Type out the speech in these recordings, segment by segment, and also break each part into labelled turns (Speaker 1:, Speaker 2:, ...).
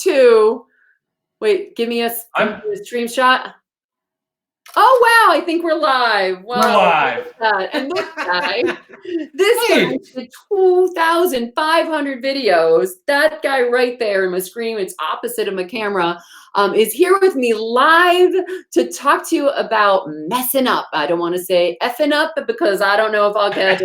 Speaker 1: to, wait, give me a stream shot. Oh, wow, I think we're live. Wow.
Speaker 2: We're live.
Speaker 1: And this guy, guy did 2,500 videos. That guy right there in my screen, it's opposite of my camera, is here with me live to talk to you about messing up. I don't want to say effing up because I don't know if I'll get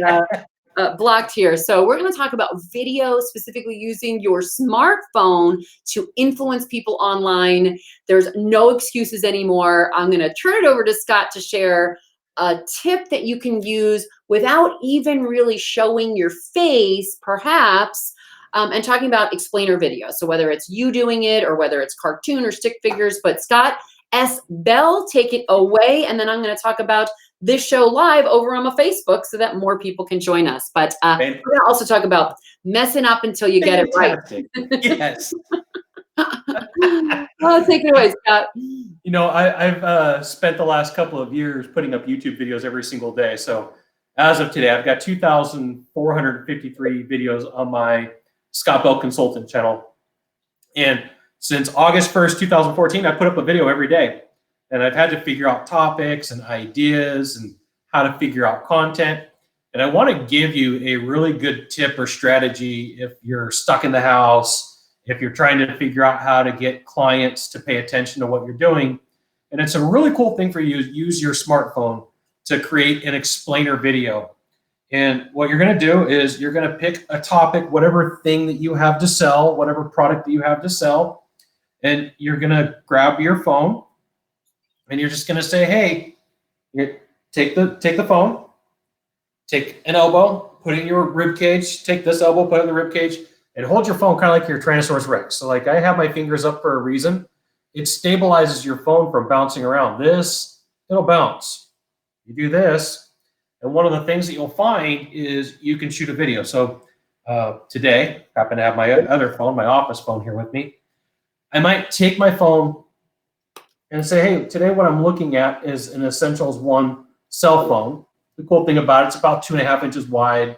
Speaker 1: blocked here. So we're going to talk about video, specifically using your smartphone to influence people online. There's no excuses anymore. I'm going to turn it over to Scott to share a tip that you can use without even really showing your face, perhaps, and talking about explainer videos. So whether it's you doing it or whether it's cartoon or stick figures, but Scott S. Bell, take it away. And then I'm going to talk about this show live over on my Facebook so that more people can join us. But we're going to also talk about messing up until you get it right.
Speaker 2: Yes.
Speaker 1: Oh, take it away, Scott.
Speaker 2: You know, I've spent the last couple of years putting up YouTube videos every single day. So as of today, I've got 2,453 videos on my Scott Bell Consultant channel. And since August 1st, 2014, I put up a video every day. And I've had to figure out topics and ideas and how to figure out content. And I want to give you a really good tip or strategy if you're stuck in the house, if you're trying to figure out how to get clients to pay attention to what you're doing. And it's a really cool thing for you to use your smartphone to create an explainer video. And what you're going to do is you're going to pick a topic, whatever thing that you have to sell, whatever product that you have to sell, and you're going to grab your phone. And you're just going to say, hey, take the phone, take an elbow, put it in your rib cage, take this elbow, put it in the rib cage, and hold your phone kind of like your Tyrannosaurus Rex. So like I have my fingers up for a reason. It stabilizes your phone from bouncing around. This, it'll bounce. You do this, and one of the things that you'll find is you can shoot a video. So today, I happen to have my other phone, my office phone here with me. I might take my phone and say, hey, today what I'm looking at is an Essentials 1 cell phone. The cool thing about it's about 2.5 inches wide,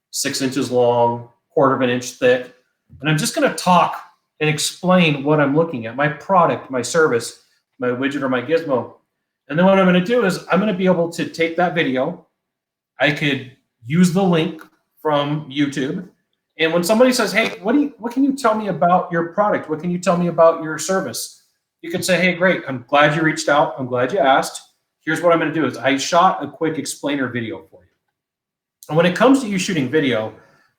Speaker 2: 6 inches long, 1/4 inch thick. And I'm just gonna talk and explain what I'm looking at, my product, my service, my widget or my gizmo. And then what I'm gonna do is I'm gonna be able to take that video. I could use the link from YouTube. And when somebody says, hey, what can you tell me about your product? What can you tell me about your service? You could say, hey, great, I'm glad you reached out. I'm glad you asked. Here's what I'm going to do is I shot a quick explainer video for you. And when it comes to you shooting video,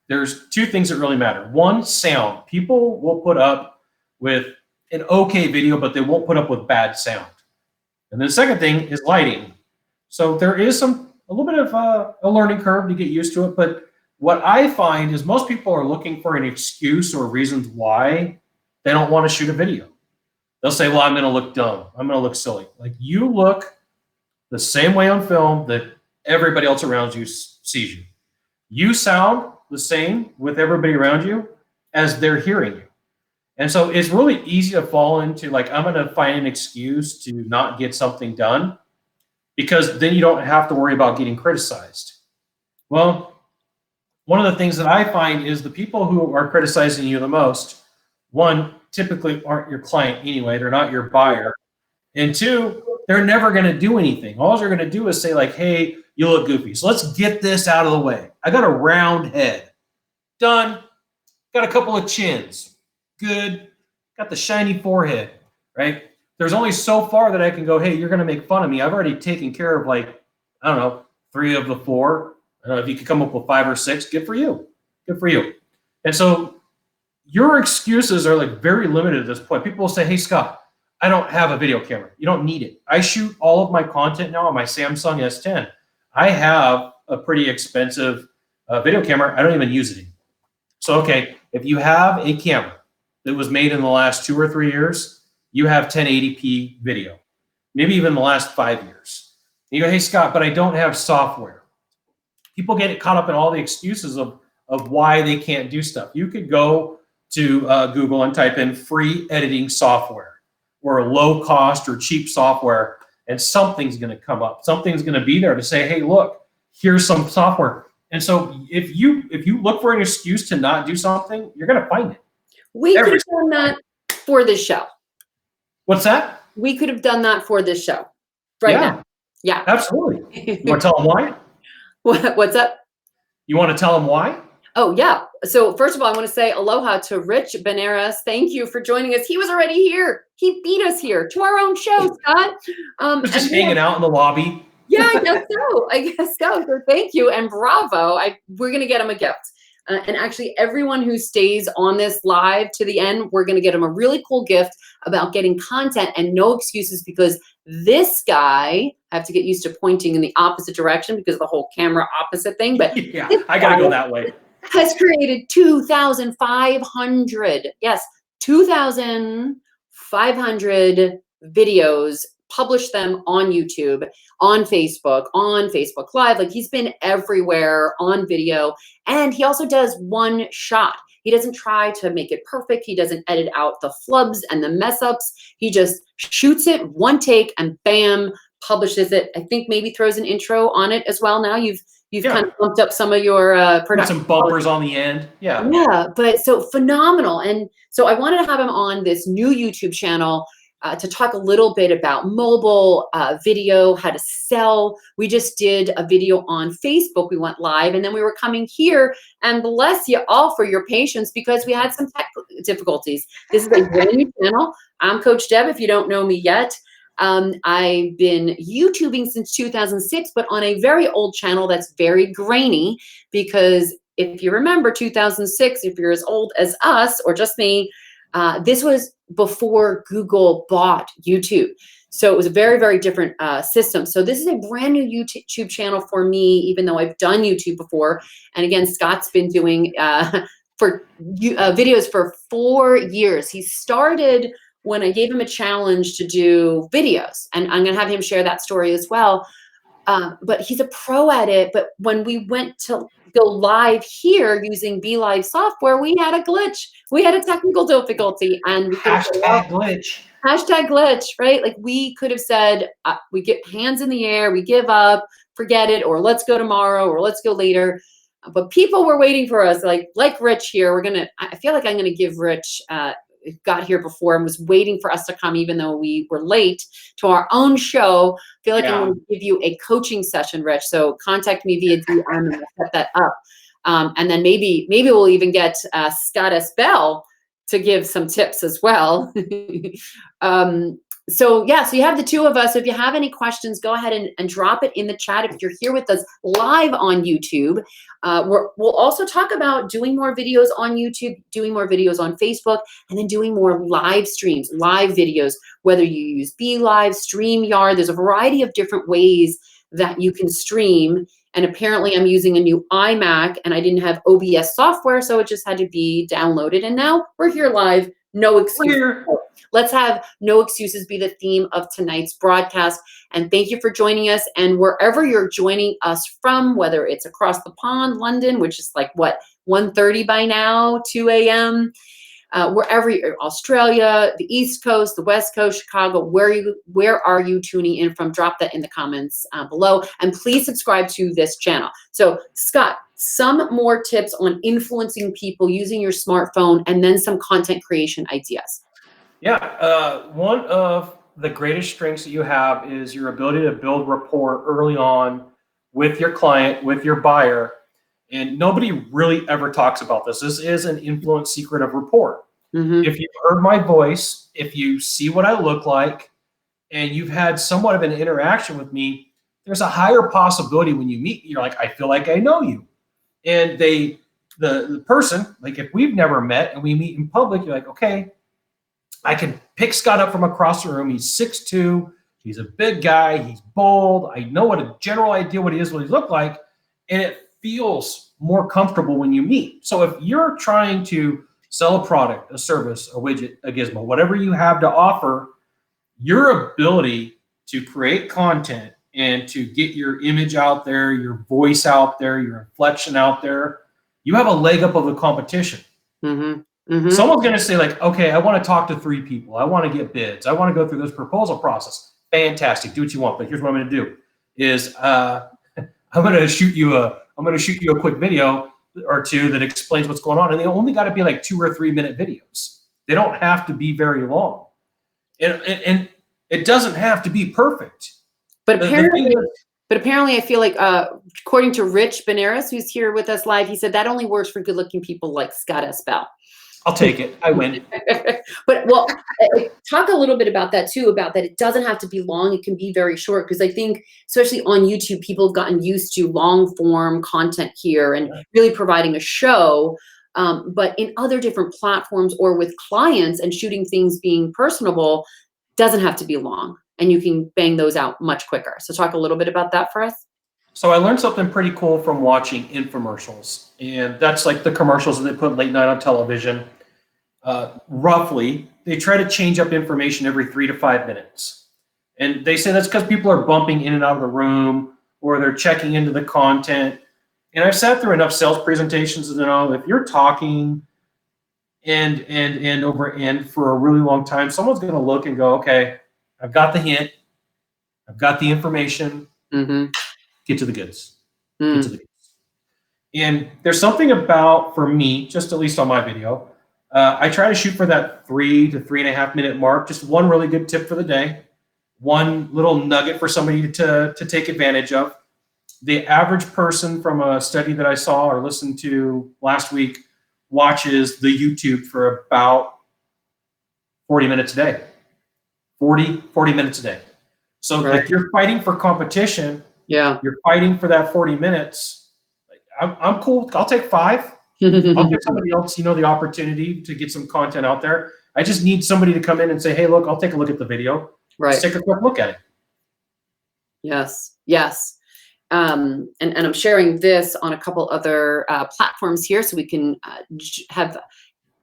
Speaker 2: there's two things that really matter. One, sound. People will put up with an okay video, but they won't put up with bad sound. And the second thing is lighting. So there is a little bit of a learning curve to get used to it. But what I find is most people are looking for an excuse or reasons why they don't want to shoot a video. They'll say, well, I'm going to look dumb. I'm going to look silly. Like you look the same way on film that everybody else around you sees you. You sound the same with everybody around you as they're hearing you. And so it's really easy to fall into like, I'm going to find an excuse to not get something done because then you don't have to worry about getting criticized. Well, one of the things that I find is the people who are criticizing you the most, one, typically aren't your client anyway. They're not your buyer. And two, they're never going to do anything. All they're going to do is say like, hey, you look goofy. So let's get this out of the way. I got a round head. Done. Got a couple of chins. Good. Got the shiny forehead, right? There's only so far that I can go, hey, you're going to make fun of me. I've already taken care of like, I don't know, 3 of the 4. I don't know if you could come up with 5 or 6. Good for you. Good for you. And so your excuses are like very limited at this point. People will say, hey, Scott, I don't have a video camera. You don't need it. I shoot all of my content now on my Samsung S10. I have a pretty expensive video camera. I don't even use it anymore. So, okay, if you have a camera that was made in the last 2 or 3 years, you have 1080p video, maybe even the last 5 years. And you go, hey, Scott, but I don't have software. People get caught up in all the excuses of why they can't do stuff. You could go to Google and type in free editing software or low cost or cheap software, and something's going to come up. Something's going to be there to say, hey, look, here's some software. And so if you look for an excuse to not do something, you're going to find it.
Speaker 1: We could have done that for this show.
Speaker 2: What's that?
Speaker 1: We could have done that for this show right now. Yeah.
Speaker 2: Absolutely. You want to tell them why?
Speaker 1: What's up?
Speaker 2: You want to tell them why?
Speaker 1: Oh, yeah. So first of all, I want to say aloha to Rich Benares. Thank you for joining us. He was already here. He beat us here to our own show, Scott.
Speaker 2: Just hanging out in the lobby.
Speaker 1: Yeah, I guess so. So thank you and bravo. We're going to get him a gift. And actually, everyone who stays on this live to the end, we're going to get him a really cool gift about getting content and no excuses, because this guy, I have to get used to pointing in the opposite direction because of the whole camera opposite thing. But
Speaker 2: yeah, I got to go that way.
Speaker 1: Has created 2,500, yes, 2,500 videos, published them on YouTube, on Facebook Live. Like, he's been everywhere on video. And he also does one shot. He doesn't try to make it perfect. He doesn't edit out the flubs and the mess ups. He just shoots it one take and bam, publishes it. I think maybe throws an intro on it as well. Now you've kind of bumped up some of your production.
Speaker 2: Some bumpers on the end. Yeah.
Speaker 1: Yeah, but so phenomenal. And so I wanted to have him on this new YouTube channel to talk a little bit about mobile video, how to sell. We just did a video on Facebook. We went live, and then we were coming here, and bless you all for your patience because we had some tech difficulties. This is a brand new channel. I'm Coach Deb, if you don't know me yet. I've been YouTubing since 2006, but on a very old channel that's very grainy, because if you remember 2006, if you're as old as us or just me, this was before Google bought YouTube. So it was a very, very different system. So this is a brand new YouTube channel for me, even though I've done YouTube before. And again, Scott's been doing videos for 4 years. He started when I gave him a challenge to do videos, and I'm going to have him share that story as well. But he's a pro at it. But when we went to go live here using BeLive software, we had a glitch. We had a technical difficulty, and
Speaker 2: hashtag glitch.
Speaker 1: Hashtag glitch, right? Like, we could have said, we get hands in the air, we give up, forget it, or let's go tomorrow, or let's go later. But people were waiting for us, like Rich here. I feel like I'm gonna give Rich. Got here before and was waiting for us to come, even though we were late to our own show. I feel like I'm going to give you a coaching session, Rich. So contact me via DM and we'll set that up. And then maybe we'll even get Scott Bell to give some tips as well. So you have the two of us. So if you have any questions, go ahead and drop it in the chat. If you're here with us live on YouTube, we'll also talk about doing more videos on YouTube, doing more videos on Facebook, and then doing more live streams, live videos, whether you use BeLive, StreamYard. There's a variety of different ways that you can stream. And apparently I'm using a new iMac and I didn't have OBS software, so it just had to be downloaded. And now we're here live, no excuse. Let's have no excuses be the theme of tonight's broadcast. And thank you for joining us. And wherever you're joining us from, whether it's across the pond, London, which is like, what, 1:30 by now, 2 a.m., wherever you're, Australia, the East Coast, the West Coast, Chicago, where are you tuning in from? Drop that in the comments below. And please subscribe to this channel. So, Scott, some more tips on influencing people using your smartphone, and then some content creation ideas.
Speaker 2: Yeah, one of the greatest strengths that you have is your ability to build rapport early on with your client, with your buyer. And nobody really ever talks about this. This is an influence secret of rapport. Mm-hmm. If you've heard my voice, if you see what I look like, and you've had somewhat of an interaction with me, there's a higher possibility when you meet, you're like, I feel like I know you. And the person, like, if we've never met and we meet in public, you're like, okay, I can pick Scott up from across the room. He's 6'2". He's a big guy. He's bold. I know what a general idea what he looks like. And it feels more comfortable when you meet. So if you're trying to sell a product, a service, a widget, a gizmo, whatever you have to offer, your ability to create content and to get your image out there, your voice out there, your inflection out there, you have a leg up of the competition. Mm-hmm. Mm-hmm. Someone's going to say, like, okay, I want to talk to 3 people. I want to get bids. I want to go through this proposal process. Fantastic. Do what you want. But here's what I'm going to do is I'm going to shoot you a quick video or two that explains what's going on. And they only got to be like 2 or 3 minute videos. They don't have to be very long. And it doesn't have to be perfect.
Speaker 1: But apparently I feel like, according to Rich Benares, who's here with us live, he said that only works for good looking people like Scott S. Bell.
Speaker 2: I'll take it. I win.
Speaker 1: But talk a little bit about that too, about that it doesn't have to be long. It can be very short, because I think especially on YouTube, people have gotten used to long form content here and really providing a show. But in other different platforms or with clients and shooting things being personable, doesn't have to be long, and you can bang those out much quicker. So talk a little bit about that for us.
Speaker 2: So I learned something pretty cool from watching infomercials, and that's like the commercials that they put late night on television. Roughly, they try to change up information every 3 to 5 minutes. And they say that's because people are bumping in and out of the room, or they're checking into the content. And I've sat through enough sales presentations to know if you're talking and over and for a really long time, someone's going to look and go, okay, I've got the hint, I've got the information, get to the goods. Get to the goods. And there's something about, for me, just at least on my video, I try to shoot for that 3 to 3.5 minute mark. Just one really good tip for the day, one little nugget for somebody to take advantage of. The average person, from a study that I saw or listened to last week, watches the YouTube for about 40 minutes a day. 40 minutes a day. So like, you're fighting for competition.
Speaker 1: Yeah.
Speaker 2: You're fighting for that 40 minutes. I'm cool. I'll take 5. I'll give somebody else, the opportunity to get some content out there. I just need somebody to come in and say, hey, look, I'll take a look at the video. Right. Just take a quick look at it.
Speaker 1: Yes. Yes. And I'm sharing this on a couple other platforms here, so we can have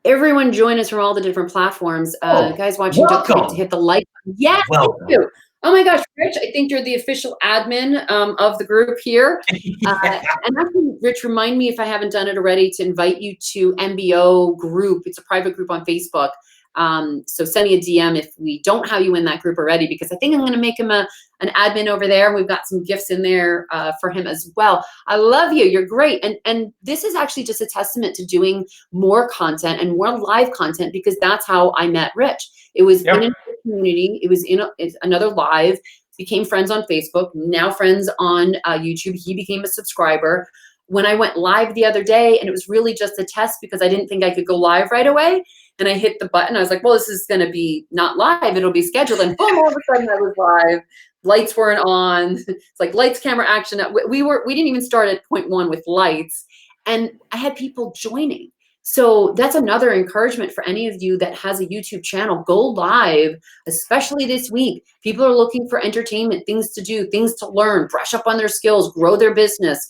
Speaker 1: everyone join us from all the different platforms. Guys watching, don't forget to hit the like button. Yes, thank you. Oh my gosh, Rich, I think you're the official admin of the group here. And actually, Rich, remind me, if I haven't done it already, to invite you to MBO group. It's a private group on Facebook. So send me a DM if we don't have you in that group already, because I think I'm going to make him an admin over there. And we've got some gifts in there for him as well. I love you. You're great. And this is actually just a testament to doing more content and more live content, because that's how I met Rich. It was in a community. It was in another live. Became friends on Facebook. Now friends on YouTube. He became a subscriber. When I went live the other day, and it was really just a test because I didn't think I could go live right away. And I hit the button. I was like, well, this is going to be not live. It'll be scheduled. And boom, all of a sudden I was live. Lights weren't on. It's like lights, camera, action. We didn't even start at point 1 with lights. And I had people joining. So that's another encouragement for any of you that has a YouTube channel. Go live, especially this week. People are looking for entertainment, things to do, things to learn, brush up on their skills, grow their business,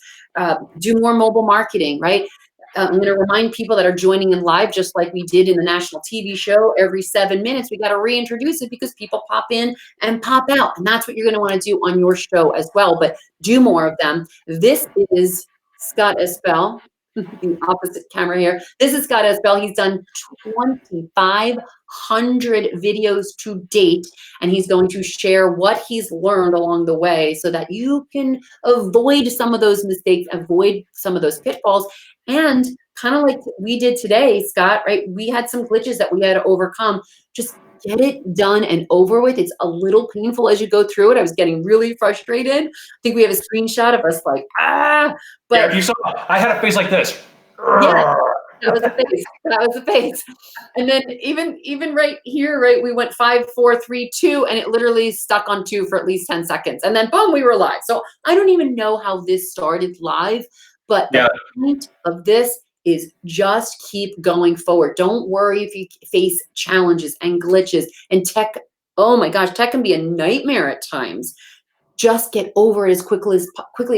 Speaker 1: do more mobile marketing, right? I'm going to remind people that are joining in live, just like we did in the national TV show, every 7 minutes, we got to reintroduce it, because people pop in and pop out. And that's what you're going to want to do on your show as well, but do more of them. This is Scott S. Bell, the opposite camera here. This is Scott S. Bell. He's done 2,500 videos to date, and he's going to share what he's learned along the way so that you can avoid some of those mistakes, avoid some of those pitfalls. And kind of like we did today, Scott, right? We had some glitches that we had to overcome. Just get it done and over with. It's a little painful as you go through it. I was getting really frustrated. I think we have a screenshot of us like, but
Speaker 2: yeah, you saw, I had a face like this.
Speaker 1: Yeah, that was the face. That was the face. And then even right here, right, we went 5, 4, 3, 2, and it literally stuck on 2 for at least 10 seconds. And then boom, we were live. So I don't even know how this started live, but the point of this is just keep going forward. Don't worry if you face challenges and glitches and tech. Oh my gosh, tech can be a nightmare at times. Just get over it as quickly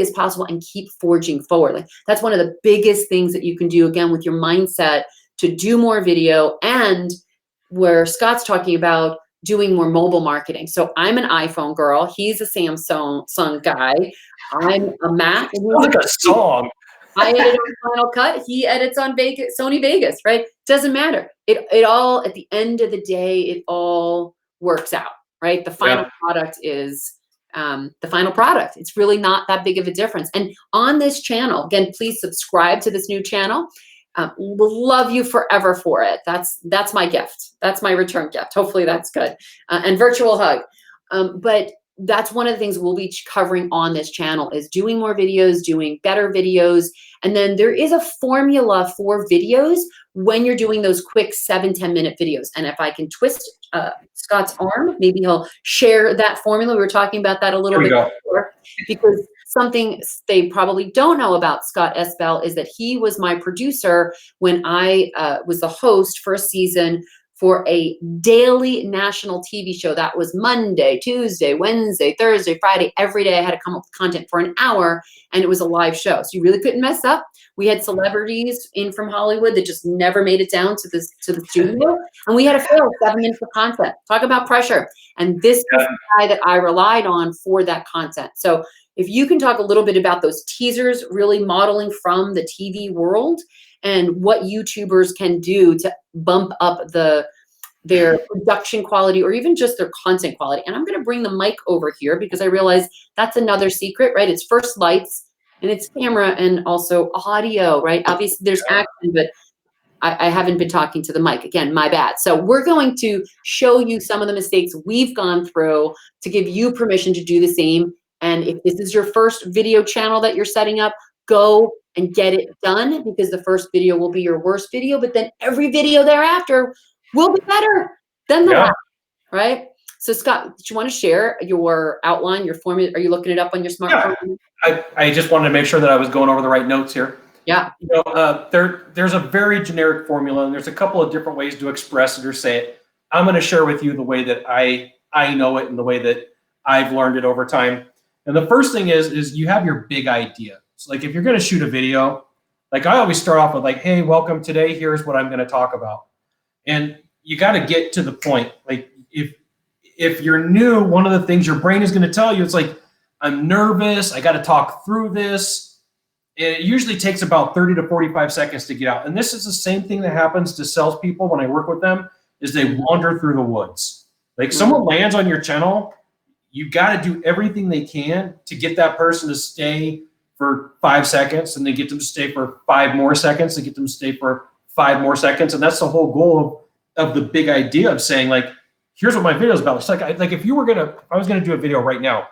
Speaker 1: as possible and keep forging forward. Like, that's one of the biggest things that you can do, again, with your mindset, to do more video, and where Scott's talking about doing more mobile marketing. So I'm an iPhone girl. He's a Samsung guy. I'm a Mac.
Speaker 2: Like a song.
Speaker 1: I edit on Final Cut. He edits on Sony Vegas, right? Doesn't matter. It all, at the end of the day, it all works out, right? The final product is the final product. It's really not that big of a difference. And on this channel, again, please subscribe to this new channel. Will love you forever for it. That's my gift. That's my return gift. Hopefully that's good. And virtual hug. But that's one of the things we'll be covering on this channel is doing more videos, doing better videos. And then there is a formula for videos when you're doing those quick 7-10 minute videos. And if I can twist Scott's arm, maybe he'll share that formula. We were talking about that a little bit before, because something they probably don't know about Scott S. Bell is that he was my producer when I was the host for a season for a daily national TV show. That was Monday, Tuesday, Wednesday, Thursday, Friday. Every day I had to come up with content for an hour, and it was a live show. So you really couldn't mess up. We had celebrities in from Hollywood that just never made it down to the studio, and we had to fill 7 minutes of content. Talk about pressure. And this is the guy that I relied on for that content. So if you can talk a little bit about those teasers, really modeling from the TV world and what YouTubers can do to bump up their production quality or even just their content quality. And I'm going to bring the mic over here because I realize that's another secret, right? It's first lights and it's camera and also audio, right? Obviously there's action, but I haven't been talking to the mic. Again, my bad. So we're going to show you some of the mistakes we've gone through to give you permission to do the same. And if this is your first video channel that you're setting up, go and get it done, because the first video will be your worst video, but then every video thereafter will be better than the last, right? So Scott, do you want to share your outline, your formula? Are you looking it up on your smartphone?
Speaker 2: Yeah. I just wanted to make sure that I was going over the right notes here.
Speaker 1: Yeah.
Speaker 2: You know, there's a very generic formula, and there's a couple of different ways to express it or say it. I'm going to share with you the way that I know it and the way that I've learned it over time. And the first thing is you have your big idea. So like if you're going to shoot a video, like I always start off with like, hey, welcome today. Here's what I'm going to talk about. And you got to get to the point. Like if you're new, one of the things your brain is going to tell you, it's like, I'm nervous. I got to talk through this. It usually takes about 30 to 45 seconds to get out. And this is the same thing that happens to salespeople when I work with them, is they wander through the woods. Like someone lands on your channel, you got to do everything they can to get that person to stay for 5 seconds, and then get them to stay for 5 more seconds, and get them to stay for 5 more seconds. And that's the whole goal of the big idea of saying, like, here's what my video is about. It's like if I was going to do a video right now,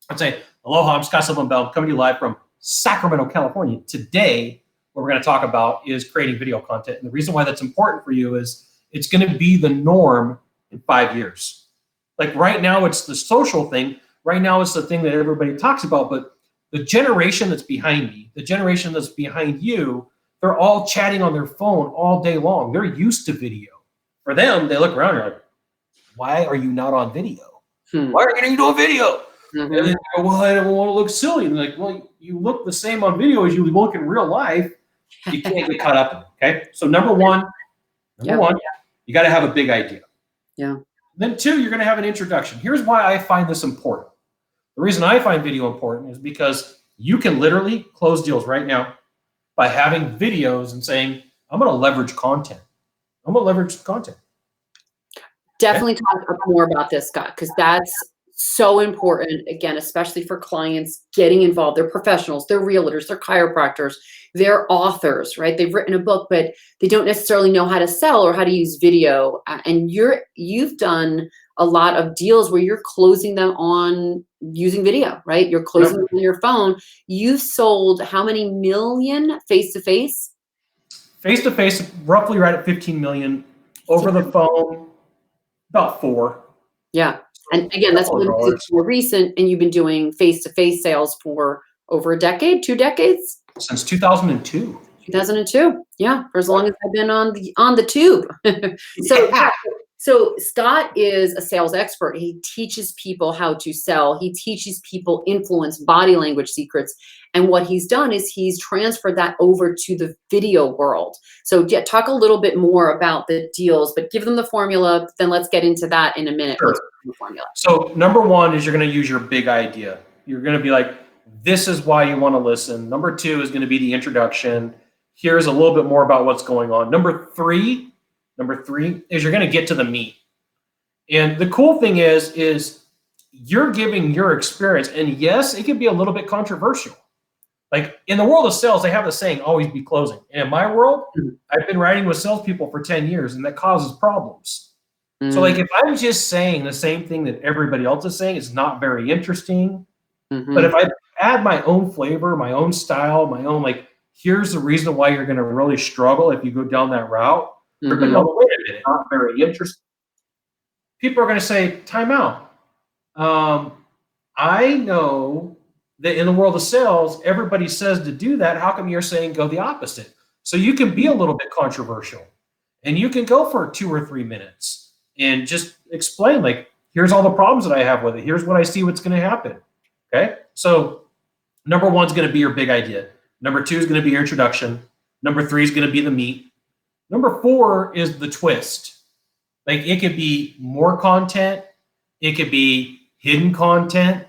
Speaker 2: I'd say, aloha, I'm Scott Sylvan Bell, coming to you live from Sacramento, California. Today, what we're going to talk about is creating video content. And the reason why that's important for you is it's going to be the norm in 5 years. Like right now, it's the social thing. Right now, it's the thing that everybody talks about. But the generation that's behind me, the generation that's behind you, they're all chatting on their phone all day long. They're used to video. For them, they look around and they're like, why are you not on video? Why are you doing video? And then they go, well, I don't want to look silly. And they're like, well, you look the same on video as you look in real life. You can't get caught up in it, okay? So number one, you got to have a big idea.
Speaker 1: Yeah.
Speaker 2: Then 2, you're going to have an introduction. Here's why I find this important. The reason I find video important is because you can literally close deals right now by having videos and saying, I'm going to leverage content. I'm going to leverage content.
Speaker 1: Definitely talk more about this, Scott, because that's so important, again, especially for clients getting involved. They're professionals, they're realtors, they're chiropractors, they're authors, right? They've written a book, but they don't necessarily know how to sell or how to use video. And you've done a lot of deals where you're closing them on using video, right? You're closing them on your phone. You've sold how many million face-to-face?
Speaker 2: Face-to-face, roughly right at 15 million. Over the phone, about 4. Yeah.
Speaker 1: And again, that's more recent, and you've been doing face-to-face sales for over a decade, 2 decades?
Speaker 2: Since 2002.
Speaker 1: 2002, yeah, for as long as I've been on the tube. So Scott is a sales expert. He teaches people how to sell. He teaches people influence, body language secrets. And what he's done is he's transferred that over to the video world. So yeah, talk a little bit more about the deals, but give them the formula. Then let's get into that in a minute.
Speaker 2: Sure.
Speaker 1: The formula.
Speaker 2: So number 1 is you're going to use your big idea. You're going to be like, this is why you want to listen. Number 2 is going to be the introduction. Here's a little bit more about what's going on. Number three is you're going to get to the meat. And the cool thing is you're giving your experience. And yes, it can be a little bit controversial. Like in the world of sales, they have the saying, always be closing. And in my world, I've been writing with salespeople for 10 years, and that causes problems. So like if I'm just saying the same thing that everybody else is saying, it's not very interesting. But if I add my own flavor, my own style, my own, like, here's the reason why you're going to really struggle if you go down that route. Everybody, oh, wait a minute, not very interesting. People are going to say, time out. I know that in the world of sales, everybody says to do that. How come you're saying go the opposite? So you can be a little bit controversial, and you can go for 2 or 3 minutes and just explain, like, here's all the problems that I have with it. Here's what I see what's going to happen. Okay. So number 1 is going to be your big idea. Number 2 is going to be your introduction. Number 3 is going to be the meat. Number 4 is the twist. Like, it could be more content. It could be hidden content.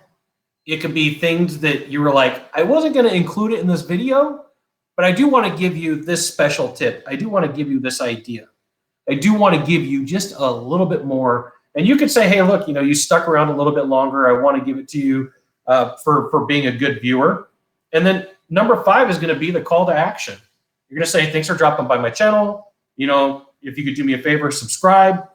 Speaker 2: It could be things that you were like, I wasn't going to include it in this video, but I do want to give you this special tip. I do want to give you this idea. I do want to give you just a little bit more. And you could say, hey, look, you know, you stuck around a little bit longer. I want to give it to you for being a good viewer. And then number 5 is going to be the call to action. You're going to say, thanks for dropping by my channel. You know, if you could do me a favor, subscribe.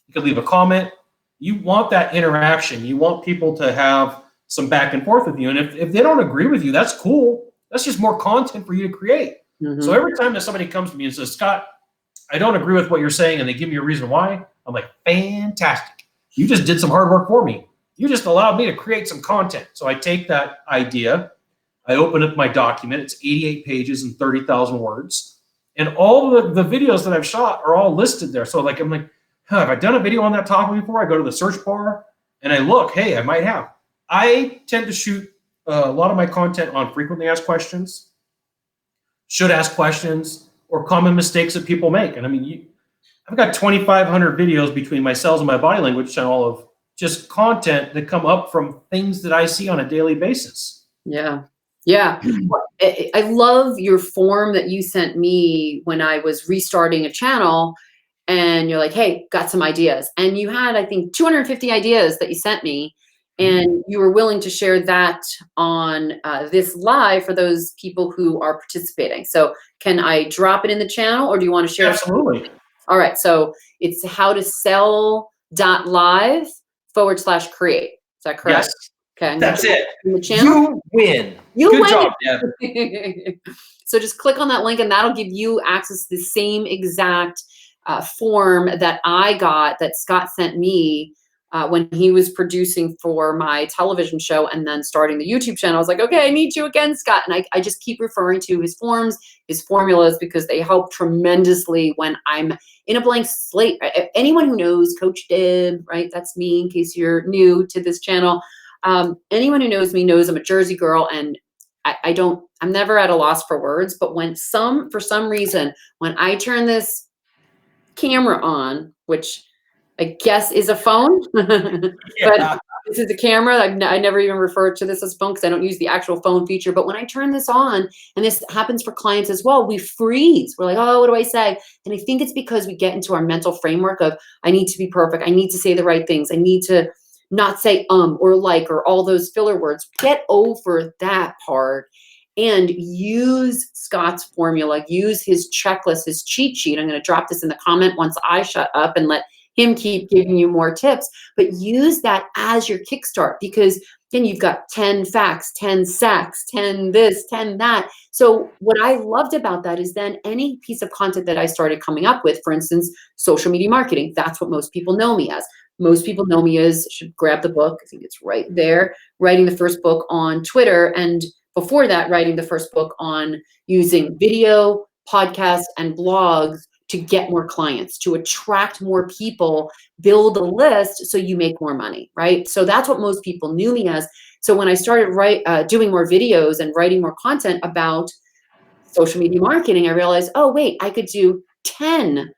Speaker 2: You could leave a comment. You want that interaction. You want people to have some back and forth with you. And if they don't agree with you, that's cool. That's just more content for you to create. So every time that somebody comes to me and says, Scott, I don't agree with what you're saying, and they give me a reason why, I'm like, fantastic. You just did some hard work for me. You just allowed me to create some content. So I take that idea, I open up my document. It's 88 pages and 30,000 words. And all the videos that I've shot are all listed there. So like, I'm like, have I done a video on that topic before? I go to the search bar and I look, hey, I might have. I tend to shoot a lot of my content on frequently asked questions, should ask questions, or common mistakes that people make. And I mean, I've got 2,500 videos between my sales and my body language channel of just content that come up from things that I see on a daily basis.
Speaker 1: Yeah. Yeah. I love your form that you sent me when I was restarting a channel, and you're like, hey, got some ideas. And you had, I think, 250 ideas that you sent me, and you were willing to share that on this live for those people who are participating. So can I drop it in the channel, or do you want to share?
Speaker 2: Absolutely.
Speaker 1: All right. So it's how to sell.live/create. Is that correct?
Speaker 2: Yes.
Speaker 1: Okay.
Speaker 2: That's it.
Speaker 1: In the channel.
Speaker 2: You win.
Speaker 1: You
Speaker 2: Good
Speaker 1: win.
Speaker 2: job, Deb.
Speaker 1: So just click on that link, and that'll give you access to the same exact form that I got, that Scott sent me when he was producing for my television show and then starting the YouTube channel. I was like, okay, I need you again, Scott. And I just keep referring to his forms, his formulas, because they help tremendously when I'm in a blank slate. Anyone who knows CoachDeb, right? That's me, in case you're new to this channel. Anyone who knows me knows I'm a Jersey girl, and I'm never at a loss for words. But for some reason, when I turn this camera on, which I guess is a phone, but this is a camera. I never even referred to this as a phone because I don't use the actual phone feature. But when I turn this on, and this happens for clients as well, we freeze. We're like, oh, what do I say? And I think it's because we get into our mental framework of, I need to be perfect. I need to say the right things. I need to not say or like, or all those filler words. Get over that part and use Scott's formula, use his checklist, his cheat sheet. I'm going to drop this in the comment once I shut up and let him keep giving you more tips, but use that as your kickstart, because then you've got 10 facts, 10 sacks, 10 this, 10 that. So what I loved about that is then any piece of content that I started coming up with, for instance, social media marketing, that's what most people know me as. Most people know me as, should grab the book, I think it's right there, writing the first book on Twitter. And before that, writing the first book on using video, podcasts, and blogs to get more clients, to attract more people, build a list so you make more money, right? So that's what most people knew me as. So when I started doing more videos and writing more content about social media marketing, I realized, oh, wait, I could do 10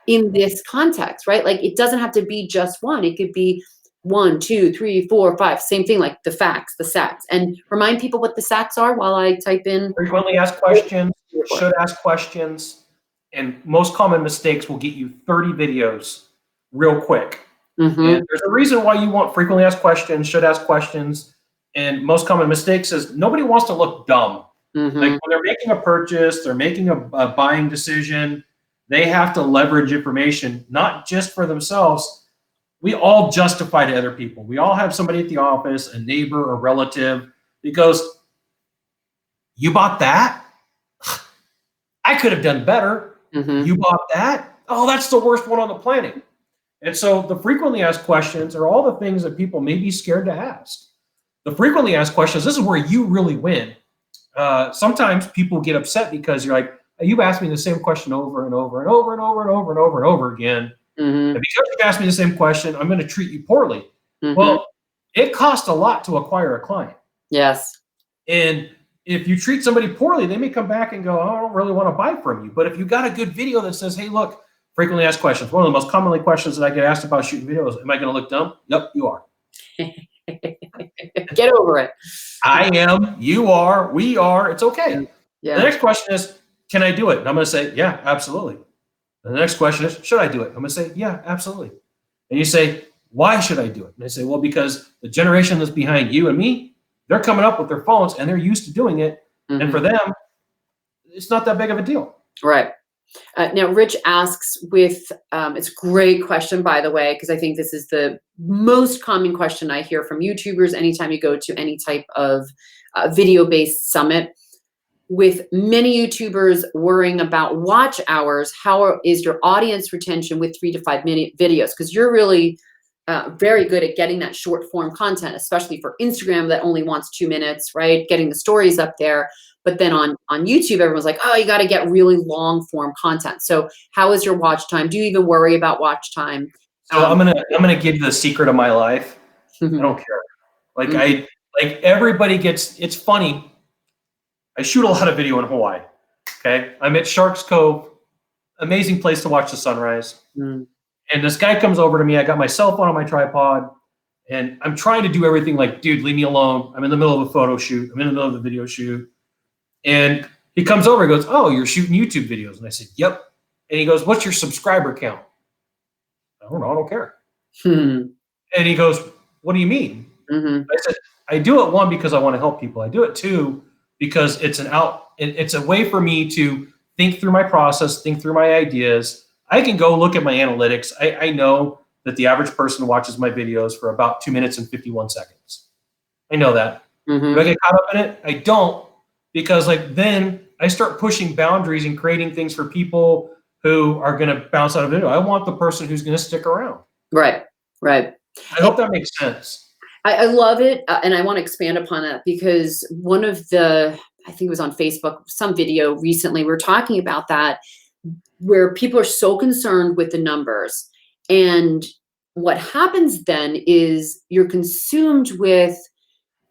Speaker 1: in this context, right? Like, it doesn't have to be just one. It could be 1, 2, 3, 4, 5, same thing, like the facts, the sacks. And remind people what the sacks are while I type in.
Speaker 2: Frequently asked questions, should ask questions, and most common mistakes will get you 30 videos real quick. And there's a reason why you want frequently asked questions, should ask questions, and most common mistakes is nobody wants to look dumb.
Speaker 1: Mm-hmm.
Speaker 2: Like when they're making a purchase, they're making a buying decision, they have to leverage information, not just for themselves. We all justify to other people. We all have somebody at the office, a neighbor, a relative, that goes, you bought that? I could have done better.
Speaker 1: Mm-hmm.
Speaker 2: You bought that? Oh, that's the worst one on the planet. And so the frequently asked questions are all the things that people may be scared to ask. The frequently asked questions, this is where you really win. Sometimes people get upset because you're like, you've asked me the same question over and over and over and over and over and over and over again.
Speaker 1: Mm-hmm.
Speaker 2: And because you asked me the same question, I'm going to treat you poorly.
Speaker 1: Mm-hmm.
Speaker 2: Well, it costs a lot to acquire a client.
Speaker 1: Yes.
Speaker 2: And if you treat somebody poorly, they may come back and go, oh, I don't really want to buy from you. But if you got a good video that says, hey, look, frequently asked questions. One of the most commonly questions that I get asked about shooting videos, am I going to look dumb? Yep, you are.
Speaker 1: Get over it.
Speaker 2: I am, you are, we are, it's okay.
Speaker 1: Yeah.
Speaker 2: The next question is, can I do it? And I'm going to say, yeah, absolutely. And the next question is, should I do it? I'm going to say, yeah, absolutely. And you say, why should I do it? And they say, well, because the generation that's behind you and me, they're coming up with their phones and they're used to doing it.
Speaker 1: Mm-hmm.
Speaker 2: And for them, it's not that big of a deal.
Speaker 1: Right. Now, Rich asks it's a great question, by the way, because I think this is the most common question I hear from YouTubers anytime you go to any type of video-based summit. With many YouTubers worrying about watch hours, how is your audience retention with 3 to 5 minute videos? Because you're really very good at getting that short form content, especially for Instagram that only wants 2 minutes, right? Getting the stories up there. But then on YouTube, everyone's like, oh, you got to get really long form content. So how is your watch time? Do you even worry about watch time?
Speaker 2: So I'm gonna give you the secret of my life. I don't care. Like everybody gets. It's funny. I shoot a lot of video in Hawaii. Okay, I'm at Sharks Cove, amazing place to watch the sunrise.
Speaker 1: Mm.
Speaker 2: And this guy comes over to me. I got my cell phone on my tripod, and I'm trying to do everything like, dude, leave me alone. I'm in the middle of a photo shoot. I'm in the middle of a video shoot. And he comes over and goes, oh, you're shooting YouTube videos. And I said, yep. And he goes, what's your subscriber count? I don't know. I don't care. And he goes, what do you mean?
Speaker 1: Mm-hmm.
Speaker 2: I said, I do it, one, because I want to help people. I do it, two, because it's a way for me to think through my process, think through my ideas. I can go look at my analytics. I know that the average person watches my videos for about 2 minutes and 51 seconds. I know that.
Speaker 1: Mm-hmm.
Speaker 2: Do I get caught up in it? I don't. Because then I start pushing boundaries and creating things for people who are going to bounce out of video. I want the person who's going to stick around.
Speaker 1: Right. Right.
Speaker 2: I hope that makes sense.
Speaker 1: I love it. And I want to expand upon that because one of I think it was on Facebook, some video recently, we're talking about that, where people are so concerned with the numbers. And what happens then is you're consumed with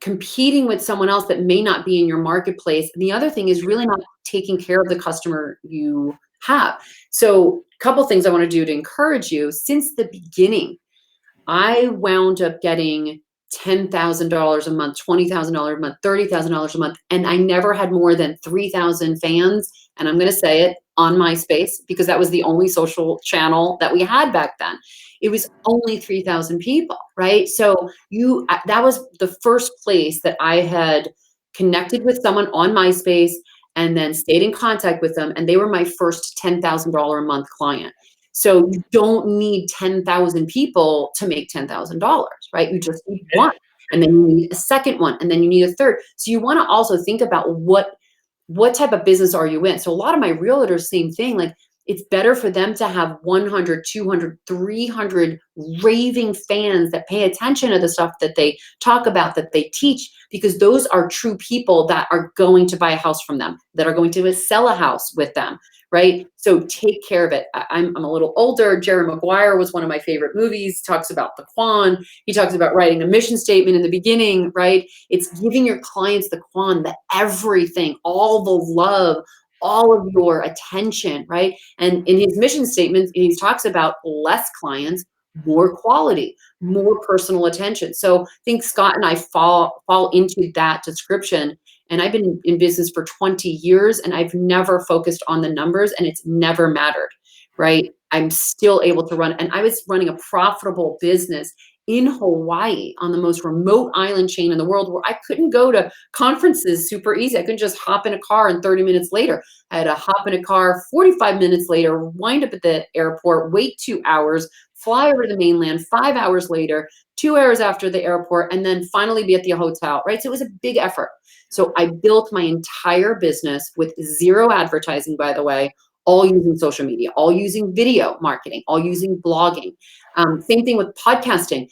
Speaker 1: competing with someone else that may not be in your marketplace. And the other thing is really not taking care of the customer you have. So a couple things I want to do to encourage you. Since the beginning, I wound up getting $10,000 a month, $20,000 a month, $30,000 a month. And I never had more than 3,000 fans. And I'm going to say it, on MySpace, because that was the only social channel that we had back then. It was only 3,000 people, right? So that was the first place that I had connected with someone on MySpace and then stayed in contact with them. And they were my first $10,000 a month client. So you don't need 10,000 people to make $10,000, right? You just need one, and then you need a second one, and then you need a third. So you want to also think about what type of business are you in? So a lot of my realtors, same thing, like it's better for them to have 100, 200, 300 raving fans that pay attention to the stuff that they talk about, that they teach, because those are true people that are going to buy a house from them, that are going to sell a house with them, right? So take care of it. I'm a little older. Jerry Maguire was one of my favorite movies. He talks about the Quan. He talks about writing a mission statement in the beginning, right? It's giving your clients the Quan, the everything, all the love, all of your attention, right? And in his mission statement, he talks about less clients, more quality, more personal attention. So I think Scott and I fall into that description. And I've been in business for 20 years and I've never focused on the numbers, and it's never mattered, right? I'm still able to run, and I was running a profitable business in Hawaii on the most remote island chain in the world where I couldn't go to conferences super easy. I couldn't just hop in a car and 30 minutes later. I had to hop in a car 45 minutes later, wind up at the airport, wait 2 hours, fly over to the mainland 5 hours later, 2 hours after the airport, and then finally be at the hotel, right? So it was a big effort. So I built my entire business with zero advertising, by the way, all using social media, all using video marketing, all using blogging. Same thing with podcasting.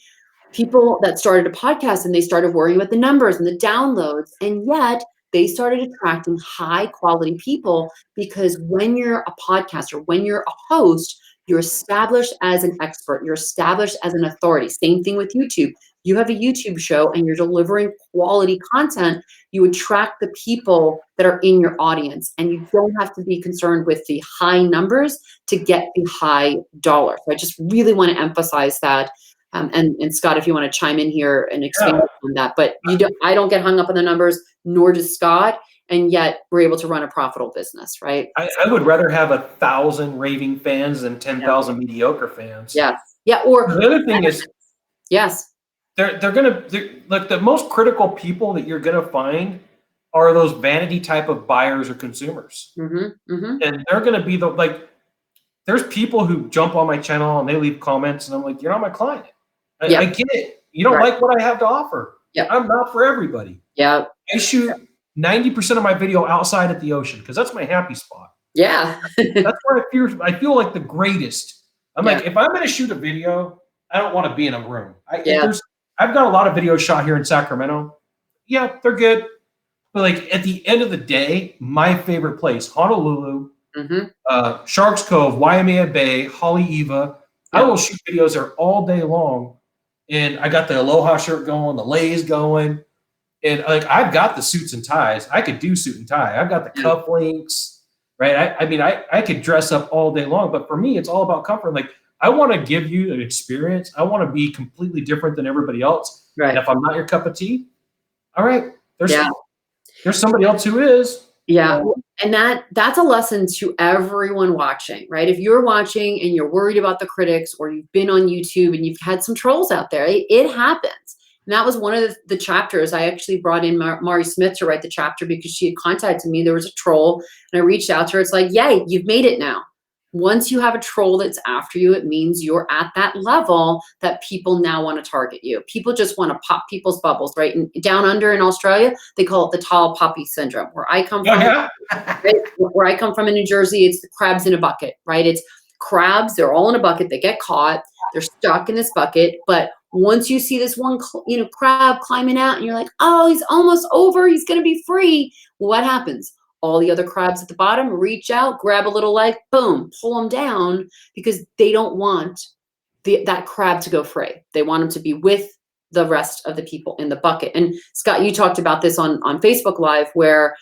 Speaker 1: People that started a podcast and they started worrying about the numbers and the downloads, and yet they started attracting high quality people because when you're a podcaster, when you're a host, you're established as an expert, you're established as an authority. Same thing with YouTube. You have a YouTube show and you're delivering quality content, you attract the people that are in your audience, and you don't have to be concerned with the high numbers to get the high dollar. So I just really want to emphasize that. And Scott, if you want to chime in here and expand on that, but I don't get hung up on the numbers, nor does Scott, and yet we're able to run a profitable business, right?
Speaker 2: I would rather have 1,000 raving fans than 10,000 mediocre fans.
Speaker 1: Yes. Yeah. Or
Speaker 2: the other thing is,
Speaker 1: yes,
Speaker 2: they're like the most critical people that you're gonna find are those vanity type of buyers or consumers, and they're gonna be there's people who jump on my channel and they leave comments, and I'm like, you're not my client. I get it. You don't like what I have to offer. I'm not for everybody. I shoot 90% of my video outside at the ocean because that's my happy spot. That's where I feel like the greatest. I'm like, if I'm going to shoot a video, I don't want to be in a room. I've got a lot of videos shot here in Sacramento. Yeah, they're good. But like at the end of the day, my favorite place, Honolulu, Sharks Cove, Waimea Bay, Haleiwa. I will shoot videos there all day long. And I got the Aloha shirt going, the Lays going. And like, I've got the suits and ties. I could do suit and tie. I've got the cufflinks, right? I mean, I could dress up all day long, but for me, it's all about comfort. Like, I want to give you an experience. I want to be completely different than everybody else. And if I'm not your cup of tea, all right, there's somebody else who is.
Speaker 1: And that's a lesson to everyone watching, right? If you're watching and you're worried about the critics, or you've been on YouTube and you've had some trolls out there, it happens. And that was one of the chapters. I actually brought in Mari Smith to write the chapter because she had contacted me. There was a troll and I reached out to her. It's like, yay, you've made it now. Once you have a troll that's after you, it means you're at that level that people now want to target you. People just want to pop people's bubbles, right? And down under in Australia, they call it the tall poppy syndrome. Where I come from, right? Where I come from in New Jersey, it's the crabs in a bucket, right? It's crabs, they're all in a bucket, they get caught, they're stuck in this bucket, but once you see this one, crab climbing out and you're like, oh, he's almost over, he's going to be free. What happens? All the other crabs at the bottom reach out, grab a little leg, boom, pull them down because they don't want that crab to go free. They want him to be with the rest of the people in the bucket. And Scott, you talked about this on Facebook Live where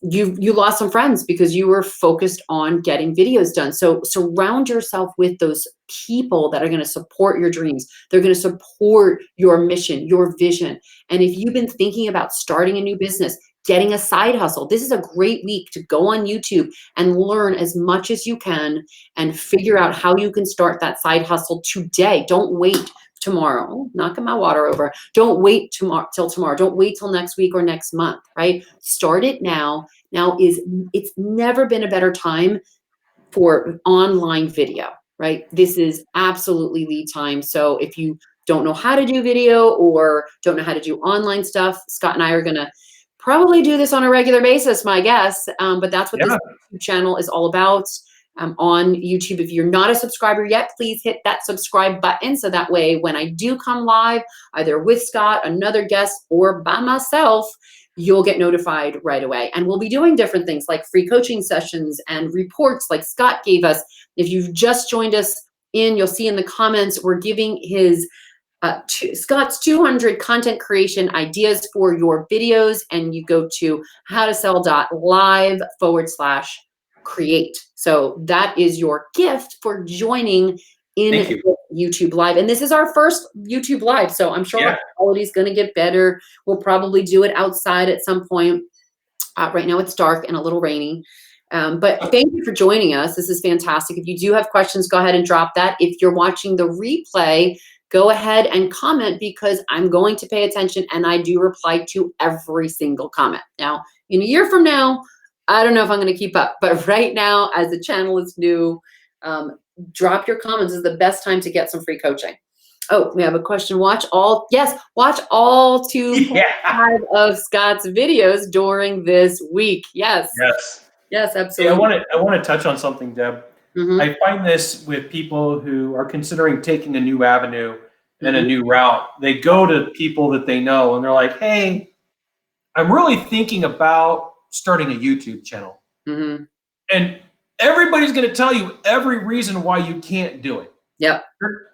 Speaker 1: you lost some friends because you were focused on getting videos done. So surround yourself with those people that are going to support your dreams. They're going to support your mission, your vision. And if you've been thinking about starting a new business, getting a side hustle, this is a great week to go on YouTube and learn as much as you can and figure out how you can start that side hustle today. Don't wait tomorrow. Knocking my water over. Don't wait till tomorrow. Don't wait till next week or next month, right? Start it now. It's never been a better time for online video, right? This is absolutely lead time. So if you don't know how to do video or don't know how to do online stuff, Scott and I are going to probably do this on a regular basis, my guess. But that's what this YouTube channel is all about. On YouTube, if you're not a subscriber yet, please hit that subscribe button. So that way, when I do come live, either with Scott, another guest, or by myself, you'll get notified right away. And we'll be doing different things like free coaching sessions and reports like Scott gave us. If you've just joined us you'll see in the comments, we're giving his Scott's 200 content creation ideas for your videos, and you go to howtosell.live/create. So that is your gift for joining in YouTube Live. And this is our first YouTube Live, so I'm sure our quality is going to get better. We'll probably do it outside at some point. Right now it's dark and a little rainy. But thank you for joining us. This is fantastic. If you do have questions, go ahead and drop that. If you're watching the replay, go ahead and comment, because I'm going to pay attention and I do reply to every single comment. Now, in a year from now, I don't know if I'm going to keep up, but right now, as the channel is new, drop your comments. This is the best time to get some free coaching. Oh, we have a question. Watch all 2.5 of Scott's videos during this week. Yes. Yes, absolutely.
Speaker 2: Hey, I want to touch on something, Deb. I find this with people who are considering taking a new avenue and a new route. They go to people that they know and they're like, hey, I'm really thinking about starting a YouTube channel. And everybody's going to tell you every reason why you can't do it.
Speaker 1: Yep.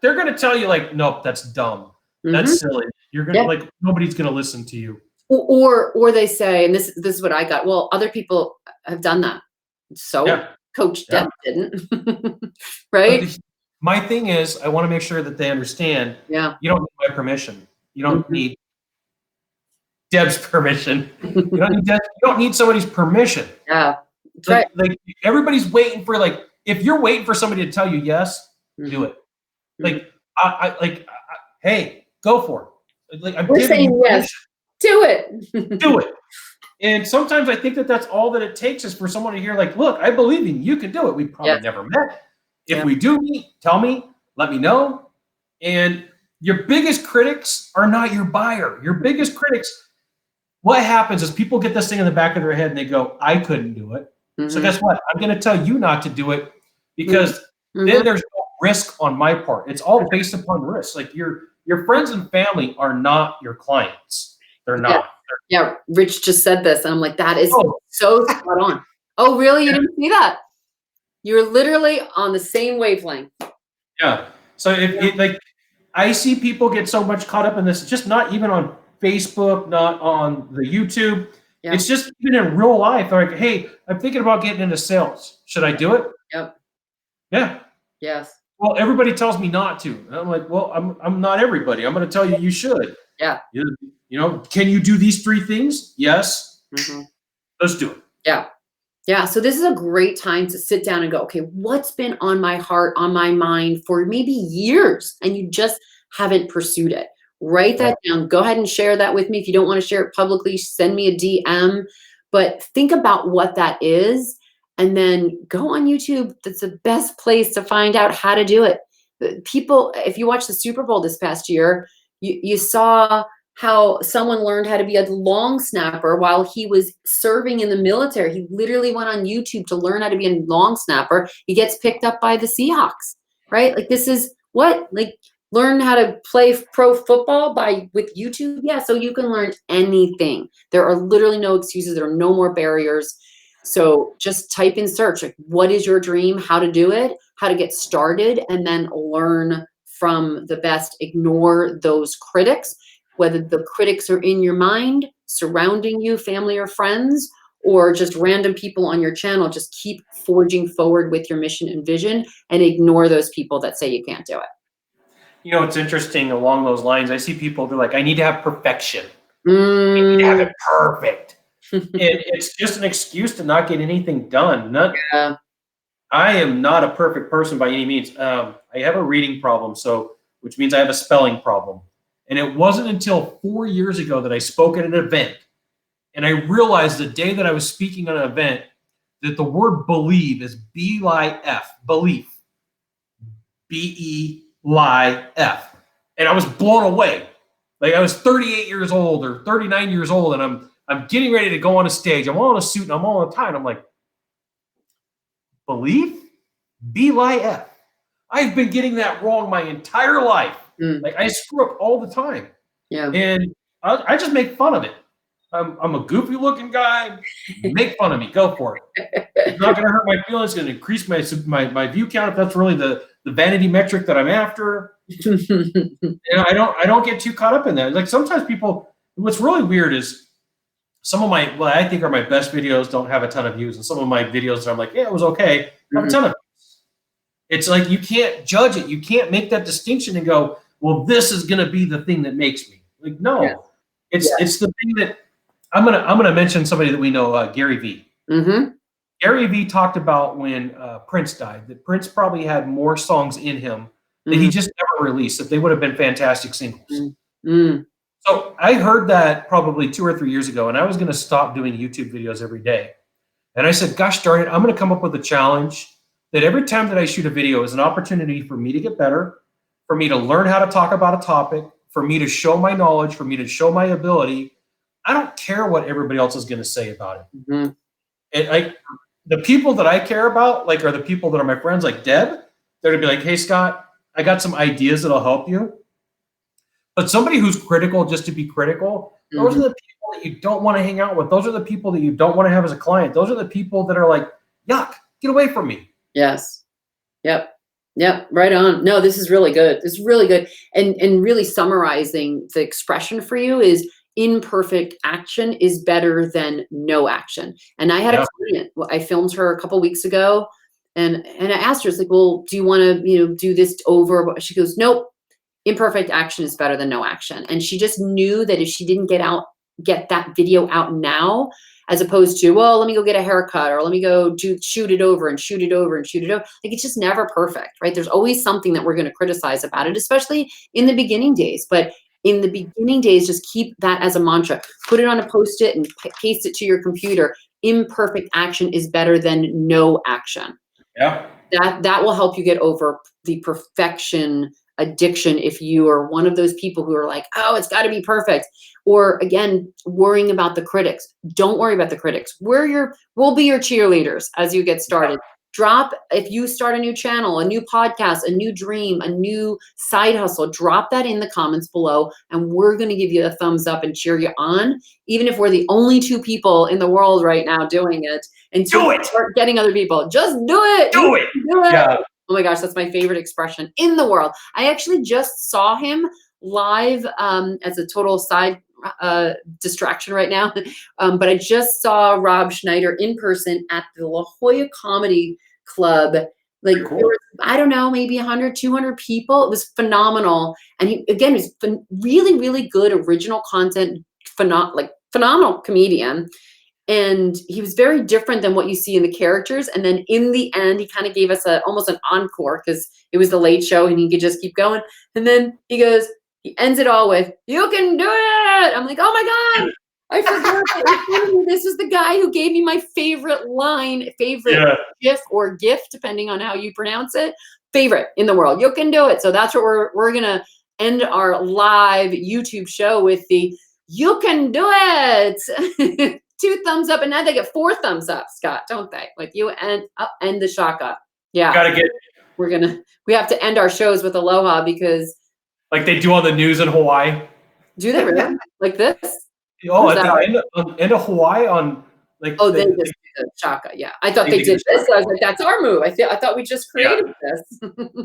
Speaker 2: They're going to tell you like, nope, that's dumb. That's silly. You're going to like, nobody's going to listen to you.
Speaker 1: Or they say, and this is what I got. Well, other people have done that. So CoachDeb didn't, right?
Speaker 2: My thing is, I want to make sure that they understand. You don't need my permission. You don't need Deb's permission. You don't need somebody's permission.
Speaker 1: Yeah, that's right.
Speaker 2: Like everybody's waiting for if you're waiting for somebody to tell you yes, do it. Hey, go for it. Like
Speaker 1: we're saying yes. Do it.
Speaker 2: Do it. And sometimes I think that that's all that it takes is for someone to hear like, look, I believe in you. You can do it. We probably never met. If we do meet, tell me, let me know. And your biggest critics are not your buyer. Your biggest critics, what happens is people get this thing in the back of their head and they go, I couldn't do it. So guess what? I'm going to tell you not to do it, because then there's no risk on my part. It's all based upon risk. Like your friends and family are not your clients. They're not.
Speaker 1: Yeah, Rich just said this, and I'm like, that is so spot on. Oh, really? You didn't see that? You're literally on the same wavelength.
Speaker 2: Yeah. So I see people get so much caught up in this, just not even on Facebook, not on the YouTube. It's just even in real life. They're like, hey, I'm thinking about getting into sales. Should I do it?
Speaker 1: Yep.
Speaker 2: Yeah.
Speaker 1: Yes.
Speaker 2: Well, everybody tells me not to. And I'm like, well, I'm not everybody. I'm going to tell you, you should.
Speaker 1: Yeah.
Speaker 2: You know, can you do these 3 things? Yes. Let's do it.
Speaker 1: Yeah. Yeah. So this is a great time to sit down and go, okay, what's been on my heart, on my mind for maybe years, and you just haven't pursued it? Write that down. Go ahead and share that with me. If you don't want to share it publicly, send me a DM. But think about what that is, and then go on YouTube. That's the best place to find out how to do it. People, if you watched the Super Bowl this past year, you saw how someone learned how to be a long snapper while he was serving in the military. He literally went on YouTube to learn how to be a long snapper. He gets picked up by the Seahawks, right? Like this is what, like learn how to play pro football with YouTube. Yeah. So you can learn anything. There are literally no excuses. There are no more barriers. So just type in search, like what is your dream, how to do it, how to get started, and then learn from the best. Ignore those critics, whether the critics are in your mind, surrounding you, family or friends, or just random people on your channel. Just keep forging forward with your mission and vision, and ignore those people that say you can't do it.
Speaker 2: You know, it's interesting along those lines. I see people, they're like, I need to have perfection. I need to have it perfect. And it's just an excuse to not get anything done. I am not a perfect person by any means. I have a reading problem, which means I have a spelling problem. And it wasn't until 4 years ago that I spoke at an event, and I realized the day that I was speaking at an event that the word believe is B-L-I-F, belief, B-E-L-I-F. And I was blown away. Like I was 38 years old or 39 years old, and I'm getting ready to go on a stage. I'm all in a suit and I'm all in a tie. And I'm like, believe? B-L-I-F. I've been getting that wrong my entire life. Like I screw up all the time. Yeah. And I just make fun of it. I'm a goofy looking guy. Make fun of me. Go for it. It's not going to hurt my feelings. It's going to increase my view count if that's really the vanity metric that I'm after. And I don't get too caught up in that. Like sometimes people, what's really weird is some of what I think are my best videos don't have a ton of views, and some of my videos that I'm like, yeah, it was okay, have a ton of views. It's like you can't judge it. You can't make that distinction and go, well, this is going to be the thing that makes me. Like, no, it's the thing that I'm gonna mention somebody that we know, Gary Vee. Gary Vee talked about when Prince died, that Prince probably had more songs in him that he just never released, that they would have been fantastic singles.
Speaker 1: Mm.
Speaker 2: So I heard that probably 2 or 3 years ago, and I was going to stop doing YouTube videos every day. And I said, gosh darn it, I'm going to come up with a challenge that every time that I shoot a video is an opportunity for me to get better, for me to learn how to talk about a topic, for me to show my knowledge, for me to show my ability. I don't care what everybody else is going to say about it. And the people that I care about, like, are the people that are my friends, like Deb. They're going to be like, hey, Scott, I got some ideas that'll help you. But somebody who's critical just to be critical, those are the people that you don't want to hang out with. Those are the people that you don't want to have as a client. Those are the people that are like, yuck, get away from me.
Speaker 1: Yes. Yep. Right on. No, this is really good. This is really good. And really summarizing the expression for you is imperfect action is better than no action. And I had a client, I filmed her a couple weeks ago, and I asked her, it's like, well, do you want to, do this over? She goes, nope. Imperfect action is better than no action. And she just knew that if she didn't get that video out now, as opposed to, well, let me go get a haircut, or let me go shoot it over and shoot it over and shoot it over. Like, it's just never perfect, right? There's always something that we're going to criticize about it, especially in the beginning days. But in the beginning days, just keep that as a mantra. Put it on a Post-it and paste it to your computer. Imperfect action is better than no action.
Speaker 2: Yeah.
Speaker 1: That will help you get over the perfection addiction if you are one of those people who are like, oh, it's got to be perfect. Or again, worrying about the critics. Don't worry about the critics. We'll be your cheerleaders as you get started. If you start a new channel, a new podcast, a new dream, a new side hustle, drop that in the comments below, and we're going to give you a thumbs up and cheer you on, even if we're the only 2 people in the world right now doing it. And start getting other people. Just do it.
Speaker 2: Do it. Yeah.
Speaker 1: Oh my gosh, that's my favorite expression in the world. I actually just saw him live as a total side distraction right now. But I just saw Rob Schneider in person at the La Jolla Comedy Club. Like,
Speaker 2: cool.
Speaker 1: There was, I don't know, maybe 100, 200 people. It was phenomenal. And he, again, was really, really good original content, phenomenal comedian. And he was very different than what you see in the characters. And then in the end, he kind of gave us almost an encore, because it was the late show and he could just keep going. And then he ends it all with, you can do it. I'm like, oh my God, I forgot that this is the guy who gave me my favorite line, GIF or GIF, depending on how you pronounce it, favorite in the world. You can do it. So that's what we're going to end our live YouTube show with, the you can do it. 2 thumbs up, and now they get 4 thumbs up, Scott, don't they? Like, you end the shaka. Yeah. We have to end our shows with aloha, because
Speaker 2: like they do on the news in Hawaii.
Speaker 1: Do they really? Like this?
Speaker 2: Oh, at the end of Hawaii on like.
Speaker 1: Oh, they just do the shaka. Yeah, I thought they did this. So I was like, that's our move. I thought we just created this.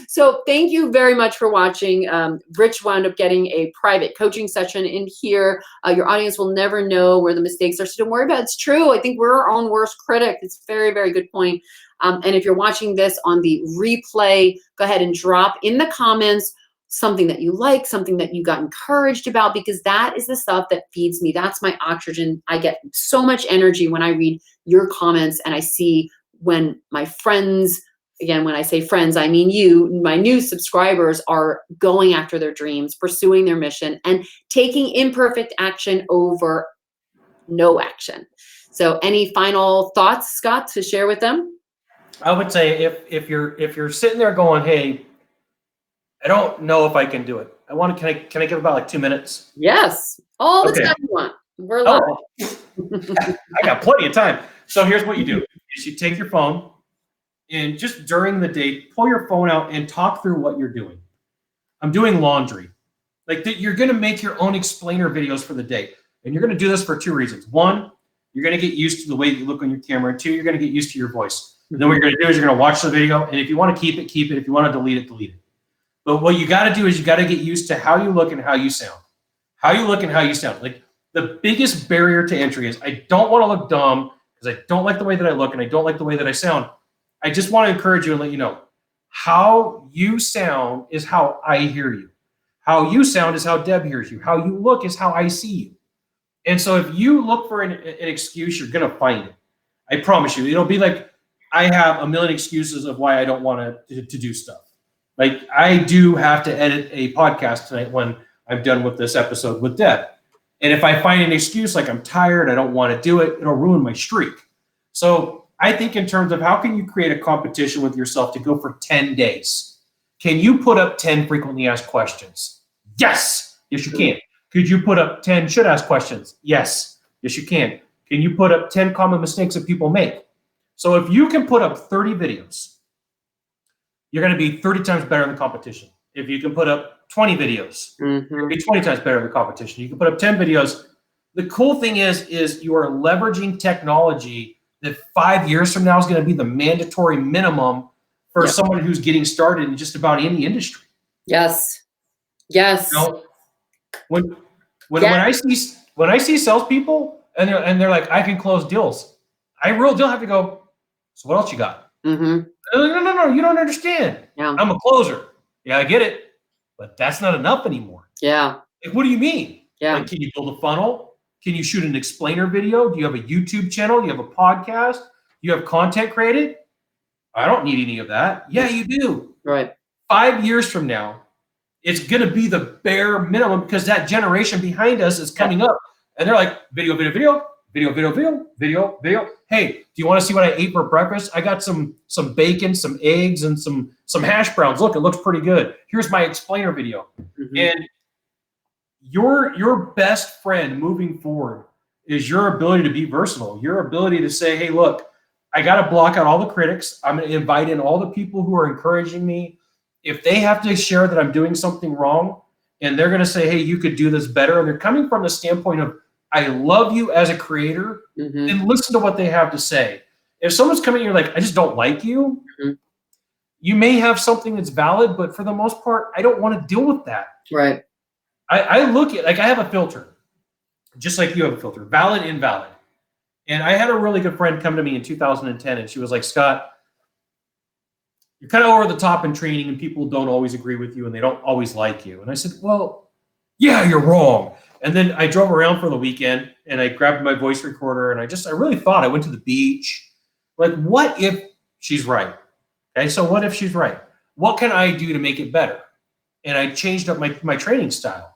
Speaker 1: So thank you very much for watching. Rich wound up getting a private coaching session in here. Your audience will never know where the mistakes are, so don't worry about it. It's true. I think we're our own worst critic. It's a very, very good point. And if you're watching this on the replay, go ahead and drop in the comments something that you like, something that you got encouraged about, because that is the stuff that feeds me. That's my oxygen. I get so much energy when I read your comments, and I see when my friends, again, when I say friends, I mean you, my new subscribers, are going after their dreams, pursuing their mission, and taking imperfect action over no action. So any final thoughts, Scott, to share with them?
Speaker 2: I would say if you're sitting there going, hey, I don't know if I can do it. Can I give about like 2 minutes?
Speaker 1: Yes. All the time you want. We're live.
Speaker 2: I got plenty of time. So here's what you do. Is you take your phone, and just during the day, pull your phone out and talk through what you're doing. I'm doing laundry. Like, you're going to make your own explainer videos for the day. And you're going to do this for 2 reasons. 1, you're going to get used to the way you look on your camera. 2, you're going to get used to your voice. And then what you're going to do is you're going to watch the video. And if you want to keep it, keep it. If you want to delete it, delete it. But what you got to do is you got to get used to how you look and how you sound. How you look and how you sound. Like, the biggest barrier to entry is I don't want to look dumb because I don't like the way that I look and I don't like the way that I sound. I just want to encourage you and let you know how you sound is how I hear you. How you sound is how Deb hears you. How you look is how I see you. And so if you look for an excuse, you're going to find it. I promise you. It'll be like I have a million excuses of why I don't want to do stuff. Like I do have to edit a podcast tonight when I'm done with this episode with Deb. And if I find an excuse like I'm tired, I don't want to do it, it'll ruin my streak. So I think in terms of how can you create a competition with yourself to go for 10 days? Can you put up 10 frequently asked questions? Yes. Yes, you can. Could you put up 10 should ask questions? Yes. Yes, you can. Can you put up 10 common mistakes that people make? So if you can put up 30 videos, you're going to be 30 times better in the competition. If you can put up 20 videos, you'll be 20 times better in the competition. You can put up 10 videos. The cool thing is you are leveraging technology that 5 years from now is going to be the mandatory minimum for someone who's getting started in just about any industry.
Speaker 1: Yes. Yes.
Speaker 2: You know, when I see salespeople and they're like, I can close deals, I really do have to go, so what else you got? No, you don't understand.
Speaker 1: Yeah.
Speaker 2: I'm a closer. Yeah, I get it. But that's not enough anymore.
Speaker 1: Yeah.
Speaker 2: Like, what do you mean?
Speaker 1: Yeah.
Speaker 2: Like, can you build a funnel? Can you shoot an explainer video? Do you have a YouTube channel? Do you have a podcast? Do you have content created? I don't need any of that. Yeah, you do.
Speaker 1: Right.
Speaker 2: 5 years from now, it's going to be the bare minimum because that generation behind us is coming up. And they're like, video. Hey, do you want to see what I ate for breakfast? I got some bacon, some eggs, and some hash browns. Look, it looks pretty good. Here's my explainer video. And your best friend moving forward is your ability to be versatile. Your ability to say, hey, look, I got to block out all the critics. I'm going to invite in all the people who are encouraging me. If they have to share that I'm doing something wrong, and they're going to say, hey, you could do this better, and they're coming from the standpoint of, I love you as a creator, and listen to what they have to say. If someone's coming, you're like, I just don't like you. You may have something that's valid, but for the most part, I don't want to deal with that.
Speaker 1: Right.
Speaker 2: I look at, like, I have a filter, just like you have a filter, valid, invalid. And I had a really good friend come to me in 2010, and she was like, Scott, you're kind of over the top in training, and people don't always agree with you, and they don't always like you. And I said, well, yeah, you're wrong. And then I drove around for the weekend, and I grabbed my voice recorder, and I really thought, I went to the beach. Like, what if she's right? Okay, so what if she's right? What can I do to make it better? And I changed up my training style.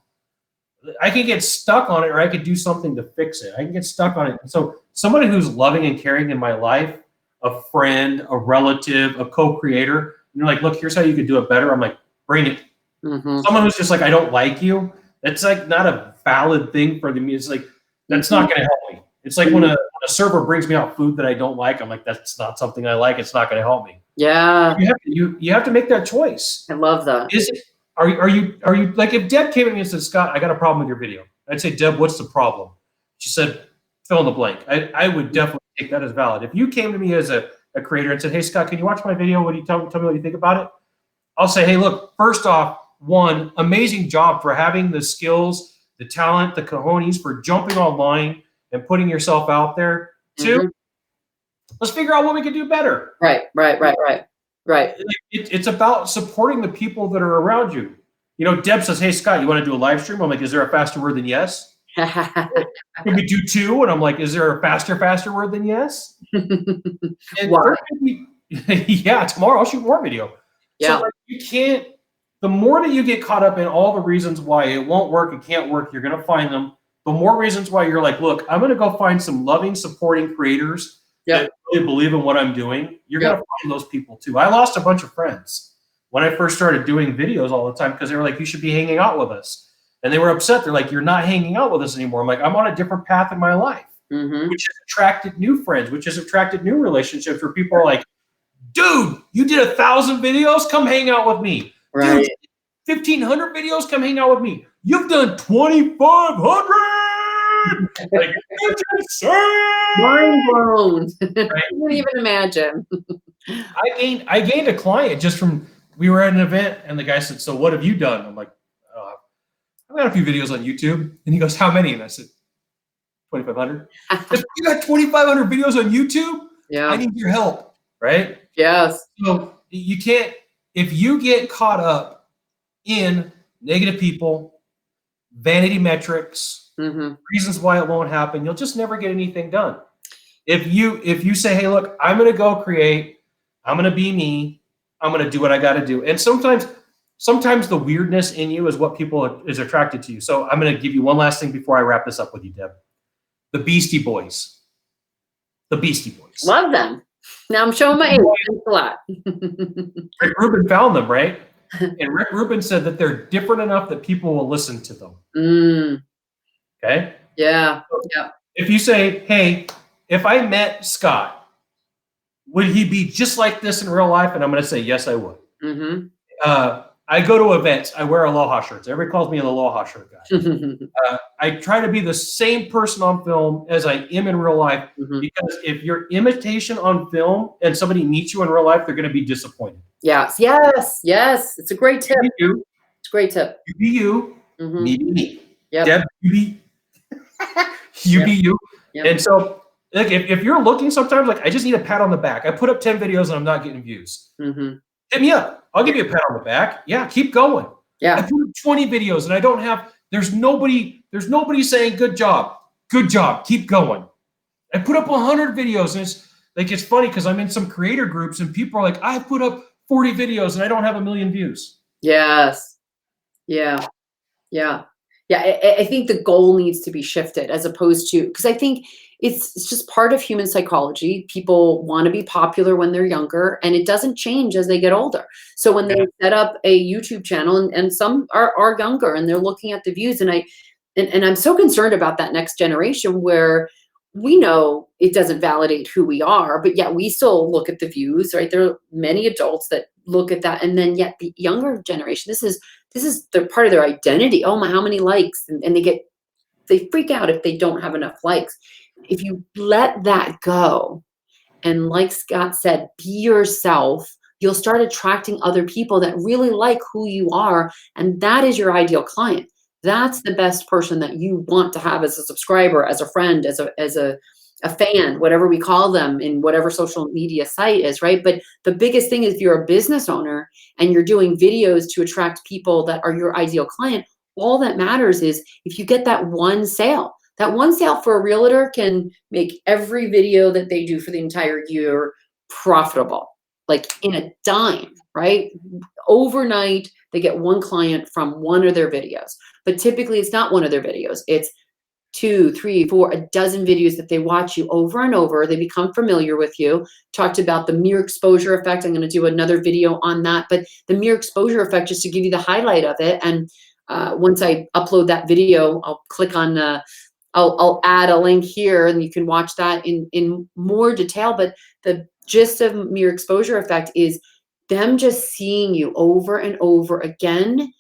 Speaker 2: I can get stuck on it, or I could do something to fix it. I can get stuck on it. And so somebody who's loving and caring in my life, a friend, a relative, a co-creator, and you're like, look, here's how you could do it better. I'm like, bring it. Someone who's just like, I don't like you. That's like not a valid thing for me. It's like, that's not going to help me. It's like when a server brings me out food that I don't like, I'm like, that's not something I like. It's not going to help me.
Speaker 1: Yeah.
Speaker 2: You have to make that choice.
Speaker 1: I love that.
Speaker 2: Are you like, if Deb came at me and said, Scott, I got a problem with your video, I'd say, Deb, what's the problem? She said, fill in the blank. I would definitely take that as valid. If you came to me as a creator and said, hey, Scott, can you watch my video? What do you tell me what you think about it? I'll say, hey, look, first off, one, amazing job for having the skills, the talent, the cojones for jumping online and putting yourself out there. Two, let's figure out what we can do better.
Speaker 1: Right.
Speaker 2: It's about supporting the people that are around you. You know, Deb says, hey, Scott, you want to do a live stream? I'm like, is there a faster word than yes? Can we do 2? And I'm like, is there a faster word than yes? And yeah, tomorrow I'll shoot more video.
Speaker 1: Yeah.
Speaker 2: So like, you can't, the more that you get caught up in all the reasons why it won't work, it can't work, you're going to find them. The more reasons why you're like, look, I'm going to go find some loving, supporting creators that really believe in what I'm doing. You're going to find those people too. I lost a bunch of friends when I first started doing videos all the time because they were like, you should be hanging out with us. And they were upset. They're like, you're not hanging out with us anymore. I'm like, I'm on a different path in my life, which has attracted new friends, which has attracted new relationships where people are like, dude, you did 1,000 videos? Come hang out with me.
Speaker 1: Right.
Speaker 2: Dude, 1,500 videos? Come hang out with me. You've done 2,500. Like, it's insane.
Speaker 1: Mind blown.
Speaker 2: Right?
Speaker 1: I can't even imagine.
Speaker 2: I gained a client just from, we were at an event and the guy said, so what have you done? I'm like, I've got a few videos on YouTube. And he goes, how many? And I said, 2,500. You got 2,500 videos on YouTube?
Speaker 1: Yeah.
Speaker 2: I need your help, right?
Speaker 1: Yes.
Speaker 2: So you can't, if you get caught up in negative people, vanity metrics, reasons why it won't happen, you'll just never get anything done. If you say, hey, look, I'm going to go create, I'm going to be me, I'm going to do what I got to do. And sometimes the weirdness in you is what people is attracted to you. So I'm going to give you one last thing before I wrap this up with you, Deb. The Beastie Boys. The Beastie Boys.
Speaker 1: Love them. Now I'm showing my age. Thanks a lot.
Speaker 2: Rick Rubin found them, right? And Rick Rubin said that they're different enough that people will listen to them. Okay?
Speaker 1: Yeah.
Speaker 2: So
Speaker 1: yeah.
Speaker 2: if you say, hey, if I met Scott, would he be just like this in real life? And I'm going to say, yes, I would. I go to events. I wear Aloha shirts. Everybody calls me an Aloha shirt guy. I try to be the same person on film as I am in real life, because if you're imitation on film and somebody meets you in real life, they're going to be disappointed.
Speaker 1: Yes, yes, yes. It's a great tip.
Speaker 2: You.
Speaker 1: It's a great tip.
Speaker 2: You be you. Me be me.
Speaker 1: Yep.
Speaker 2: Deb, you be you.
Speaker 1: Yep.
Speaker 2: And so, like, if you're looking sometimes, like, I just need a pat on the back. I put up 10 videos and I'm not getting views. Hit me up. I'll give you a pat on the back. Yeah, keep going.
Speaker 1: Yeah.
Speaker 2: I put up 20 videos and I don't have, there's nobody saying good job, keep going. I put up 100 videos and it's like, it's funny because I'm in some creator groups and people are like, I put up 40 videos and I don't have 1 million views.
Speaker 1: Yes. Yeah. Yeah. Yeah. I think the goal needs to be shifted, as opposed to, because I think it's just part of human psychology. People want to be popular when they're younger, and it doesn't change as they get older. So when they set up a YouTube channel, and some are younger and they're looking at the views, and I'm so concerned about that next generation, where we know it doesn't validate who we are, but yet we still look at the views, right? There are many adults that look at that, and then yet the younger generation, this is the part of their identity. Oh my, how many likes? And they freak out if they don't have enough likes. If you let that go, and like Scott said, be yourself, you'll start attracting other people that really like who you are, and that is your ideal client. That's the best person that you want to have as a subscriber, as a friend, as a fan, whatever we call them in whatever social media site is, right? But the biggest thing is, if you're a business owner and you're doing videos to attract people that are your ideal client, all that matters is if you get that one sale. That one sale for a realtor can make every video that they do for the entire year profitable, like in a dime, right? Overnight, they get one client from one of their videos. But typically it's not one of their videos. It's 2, 3, 4, a dozen videos that they watch you over and over. They become familiar with you. Talked about the mere exposure effect. I'm going to do another video on that. But the mere exposure effect, just to give you the highlight of it. And once I upload that video, I'll click on I'll add a link here, and you can watch that in more detail. But the gist of mere exposure effect is them just seeing you over and over again.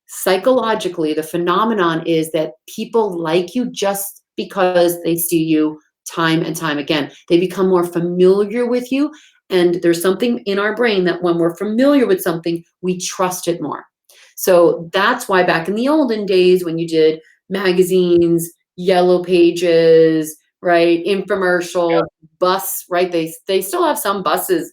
Speaker 1: Psychologically, the phenomenon is that people like you just because they see you time and time again. They become more familiar with you, and there's something in our brain that when we're familiar with something, we trust it more. So that's why back in the olden days, when you did magazines, yellow pages, right, infomercial, bus, right, they still have some buses.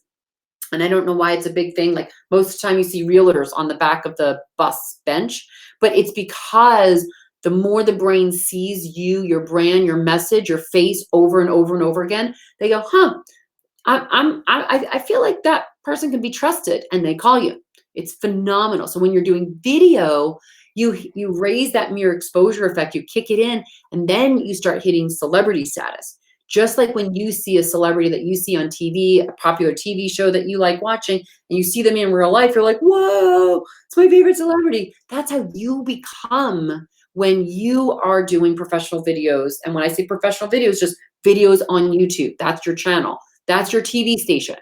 Speaker 1: And I don't know why it's a big thing. Like most of the time you see realtors on the back of the bus bench, but it's because the more the brain sees you, your brand, your message, your face over and over and over again, they go, I feel like that person can be trusted, and they call you. It's phenomenal. So when you're doing video, you raise that mere exposure effect, you kick it in, and then you start hitting celebrity status. Just like when you see a celebrity that you see on TV, a popular TV show that you like watching, and you see them in real life, you're like, whoa, it's my favorite celebrity. That's how you become when you are doing professional videos. And when I say professional videos, just videos on YouTube. That's your channel. That's your TV station.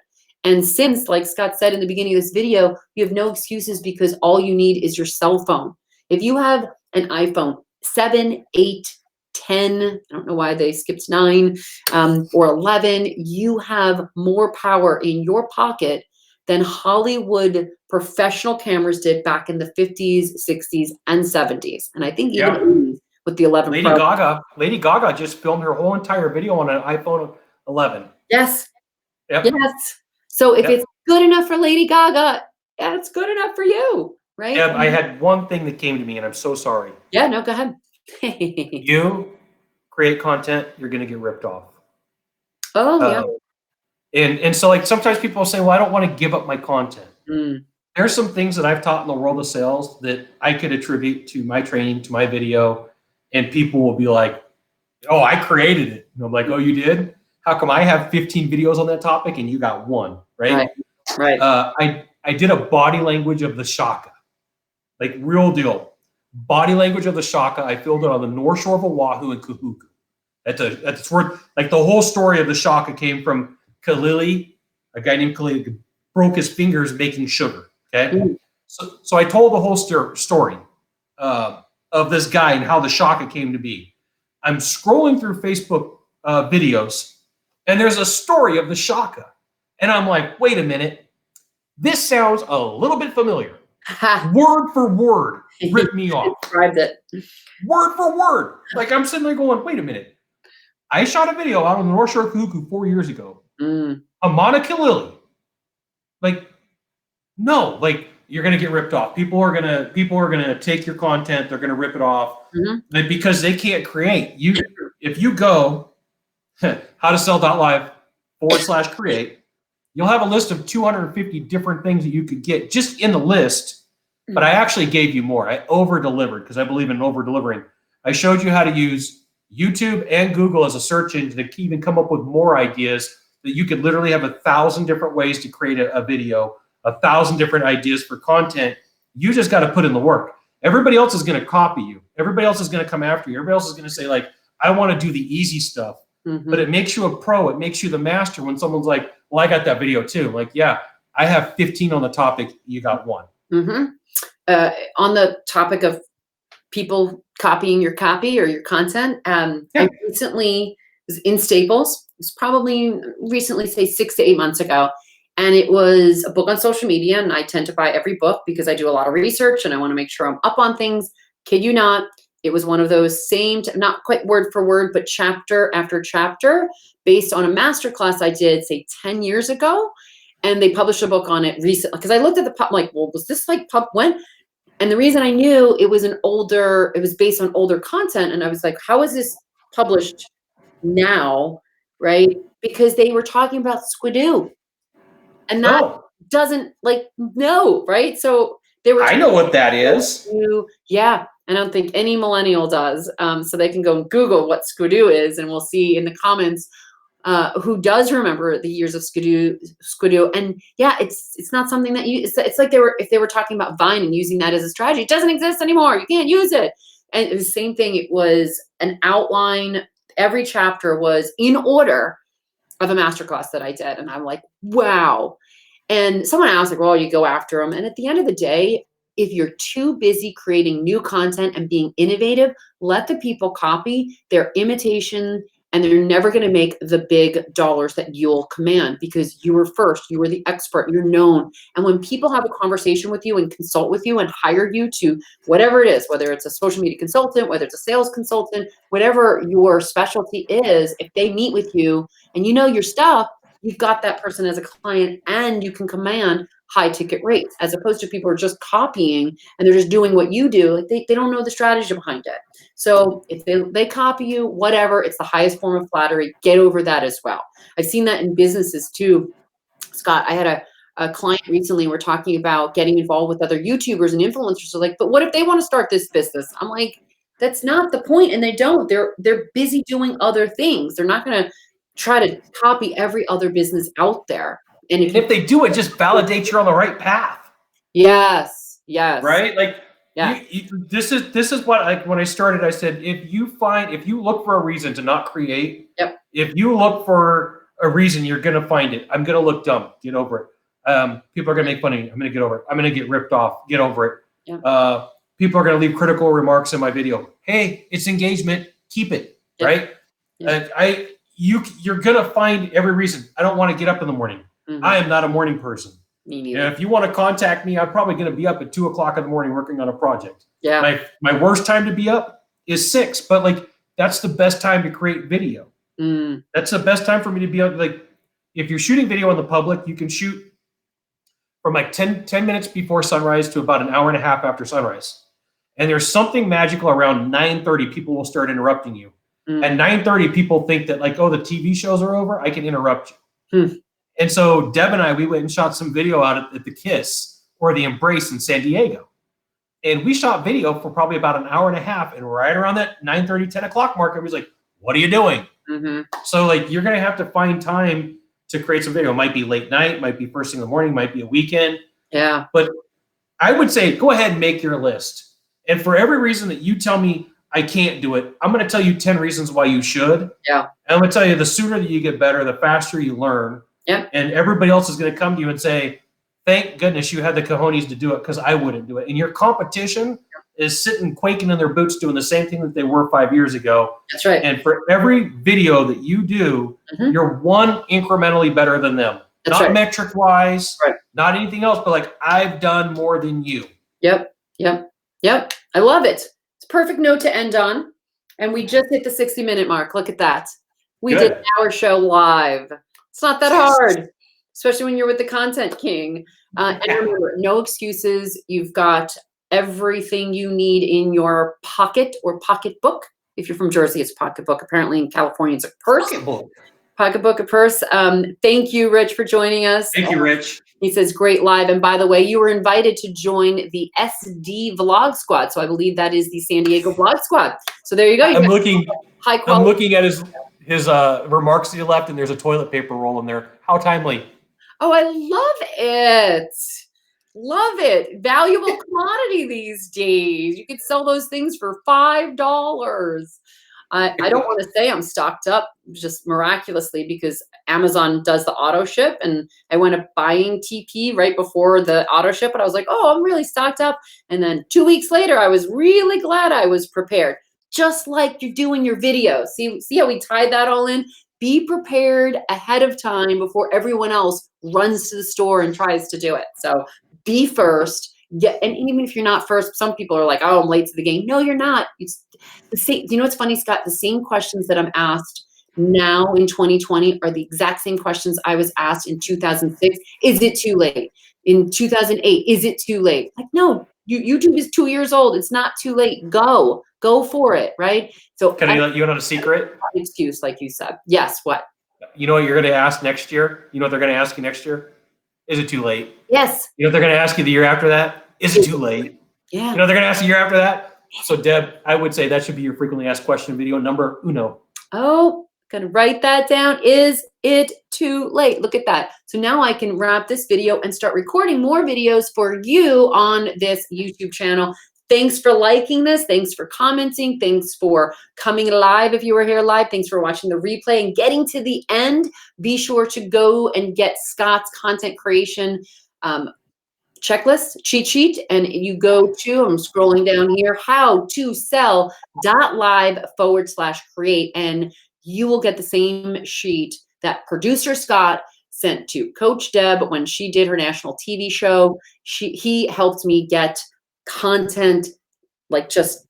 Speaker 1: And since, like Scott said in the beginning of this video, you have no excuses, because all you need is your cell phone. If you have an iPhone 7, 8, 10, I don't know why they skipped 9, or 11, you have more power in your pocket than Hollywood professional cameras did back in the 50s, 60s, and 70s. And I think even 80s with the 11 Pro.
Speaker 2: Lady Gaga just filmed her whole entire video on an iPhone 11.
Speaker 1: Yes.
Speaker 2: Yep.
Speaker 1: Yes. So if it's good enough for Lady Gaga, it's good enough for you, right?
Speaker 2: Yeah, I had one thing that came to me, and I'm so sorry.
Speaker 1: Yeah, no, go ahead.
Speaker 2: You create content, you're going to get ripped off.
Speaker 1: Oh, yeah.
Speaker 2: And so, like, sometimes people say, well, I don't want to give up my content.
Speaker 1: Mm.
Speaker 2: There's some things that I've taught in the world of sales that I could attribute to my training, to my video, and people will be like, "Oh, I created it." And I'm like, "Oh, you did? How come I have 15 videos on that topic and you got one?" Right?
Speaker 1: Right.
Speaker 2: I did a body language of the shaka, like real deal. Body language of the shaka. I filmed it on the North Shore of Oahu and Kahuku. That's where, like, the whole story of the shaka came from Kalili, a guy named Kalili broke his fingers making sugar. Okay, so I told the whole story of this guy and how the shaka came to be. I'm scrolling through Facebook videos, and there's a story of the shaka, and I'm like, wait a minute, this sounds a little bit familiar. Word for word, ripped me off.
Speaker 1: Described it.
Speaker 2: Word for word. Like, I'm sitting there going, wait a minute. I shot a video out on the North Shore of Kahuku 4 years ago. Amana Kalili. Like, no, like, you're gonna get ripped off. People are gonna take your content, they're gonna rip it off. Like, because they can't create. If you go howtosell.live/create, you'll have a list of 250 different things that you could get just in the list. But I actually gave you more. I over-delivered because I believe in over-delivering. I showed you how to use YouTube and Google as a search engine to even come up with more ideas that you could literally have 1,000 different ways to create a video, 1,000 different ideas for content. You just got to put in the work. Everybody else is going to copy you. Everybody else is going to come after you. Everybody else is going to say, like, I want to do the easy stuff. But it makes you a pro. It makes you the master when someone's like, well, I got that video too. Like, yeah, I have 15 on the topic. You got one.
Speaker 1: On the topic of people copying your copy or your content, I recently was in Staples. It was probably recently, say 6 to 8 months ago. And it was a book on social media. And I tend to buy every book because I do a lot of research and I want to make sure I'm up on things. Kid you not. It was one of those same, not quite word for word, but chapter after chapter based on a masterclass I did, say 10 years ago. And they published a book on it recently. Because I looked at the pub, like, well, was this like when? And the reason I knew it was it was based on older content. And I was like, how is this published now? Right? Because they were talking about Squidoo. And that doesn't, like, no, right? So they were.
Speaker 2: I know what that is.
Speaker 1: Yeah. I don't think any millennial does. So they can go and Google what Squidoo is, and we'll see in the comments who does remember the years of Squidoo. And yeah, it's not something that it's like if they were talking about Vine and using that as a strategy. It doesn't exist anymore. You can't use it. And it was the same thing. It was an outline. Every chapter was in order of a masterclass that I did. And I'm like, wow. And someone asked, like, well, you go after them. And at the end of the day, if you're too busy creating new content and being innovative, let the people copy their imitation, and they're never going to make the big dollars that you'll command because you were first, you were the expert, you're known. And when people have a conversation with you and consult with you and hire you to whatever it is, whether it's a social media consultant, whether it's a sales consultant, whatever your specialty is, if they meet with you and you know your stuff, you've got that person as a client and you can command high ticket rates, as opposed to people who are just copying and they're just doing what you do. Like they don't know the strategy behind it. So if they copy you, whatever, it's the highest form of flattery. Get over that as well. I've seen that in businesses too. Scott, I had a client recently, we're talking about getting involved with other YouTubers and influencers. Are like, but what if they want to start this business? I'm like, that's not the point. And they don't. They're busy doing other things. They're not going to try to copy every other business out there. And if
Speaker 2: they do, it just validates you're on the right path.
Speaker 1: Yes. Yes.
Speaker 2: Right? Like, yeah. This is what, like, when I started, I said, if you look for a reason to not create, if you look for a reason, you're going to find it. I'm going to look dumb. Get over it. People are going to make fun of me. I'm going to get over it. I'm going to get ripped off. Get over it. Yeah. People are going to leave critical remarks in my video. Hey, it's engagement. Keep it. Yeah. Right? Yeah. You're going to find every reason. I don't want to get up in the morning. Mm-hmm. I am not a morning person.
Speaker 1: Me neither.
Speaker 2: And if you want to contact me, I'm probably going to be up at 2:00 in the morning working on a project.
Speaker 1: Yeah.
Speaker 2: My worst time to be up is 6, but like that's the best time to create video. That's the best time for me to be up. Like if you're shooting video in the public, you can shoot from like 10 minutes before sunrise to about an hour and a half after sunrise. And there's something magical around 9:30. People will start interrupting you. At 9:30, people think that like, oh, the TV shows are over. I can interrupt you. And so Deb and I, we went and shot some video out at the Kiss or the Embrace in San Diego. And we shot video for probably about an hour and a half. And right around that 9:30, 10 o'clock mark, everybody's like, what are you doing?
Speaker 1: Mm-hmm.
Speaker 2: So like, you're going to have to find time to create some video. It might be late night, might be first thing in the morning, might be a weekend.
Speaker 1: Yeah.
Speaker 2: But I would say, go ahead and make your list. And for every reason that you tell me I can't do it, I'm going to tell you 10 reasons why you should.
Speaker 1: Yeah.
Speaker 2: And I'm going to tell you, the sooner that you get better, the faster you learn.
Speaker 1: Yeah.
Speaker 2: And everybody else is going to come to you and say, thank goodness you had the cojones to do it, because I wouldn't do it. And your competition is sitting quaking in their boots doing the same thing that they were 5 years ago.
Speaker 1: That's right.
Speaker 2: And for every video that you do, you're one incrementally better than them.
Speaker 1: That's
Speaker 2: not
Speaker 1: right.
Speaker 2: metric wise,
Speaker 1: Right.
Speaker 2: not anything else, but like, I've done more than you.
Speaker 1: Yep. Yep. Yep. I love it. It's a perfect note to end on. And we just hit the 60-minute mark. Look at that. We did our show live. It's not that hard, especially when you're with the content king. And remember, no excuses. You've got everything you need in your pocket or pocketbook. If you're from Jersey, it's pocketbook. Apparently in California, it's a purse. Pocketbook, a purse. Thank you, Rich, for joining us.
Speaker 2: Thank you, Rich.
Speaker 1: He says, great live. And by the way, you were invited to join the SD Vlog Squad. So I believe that is the San Diego Vlog Squad. So there you go.
Speaker 2: I'm looking at his remarks that he left, and there's a toilet paper roll in there. How timely.
Speaker 1: Oh, I love it. Love it. Valuable commodity these days. You could sell those things for $5. I don't want to say I'm stocked up just miraculously, because Amazon does the auto ship, and I went up buying TP right before the auto ship, and I was like, oh, I'm really stocked up. And then 2 weeks later, I was really glad I was prepared. Just like you do in your videos. See how we tied that all in? Be prepared ahead of time before everyone else runs to the store and tries to do it. So be first. And even if you're not first, some people are like, oh, I'm late to the game. No, you're not. It's the same. You know what's funny, Scott? The same questions that I'm asked now in 2020 are the exact same questions I was asked in 2006. Is it too late? In 2008, is it too late? Like, no, YouTube is 2 years old. It's not too late. Go for it, right? So
Speaker 2: Can I let you in on a secret?
Speaker 1: Excuse, like you said. Yes, what?
Speaker 2: You know what you're going to ask next year? You know what they're going to ask you next year? Is it too late?
Speaker 1: Yes.
Speaker 2: You know what they're going to ask you the year after that? Is it too late?
Speaker 1: Yeah.
Speaker 2: You know what they're going to ask you the year after that? So Deb, I would say that should be your frequently asked question video number uno.
Speaker 1: Oh, gonna write that down. Is it too late? Look at that. So now I can wrap this video and start recording more videos for you on this YouTube channel. Thanks for liking this. Thanks for commenting. Thanks for coming live if you were here live. Thanks for watching the replay and getting to the end. Be sure to go and get Scott's content creation checklist, cheat sheet, and you go to, I'm scrolling down here, howtosell.live/create, and you will get the same sheet that producer Scott sent to Coach Deb when she did her national TV show. He helped me get content like just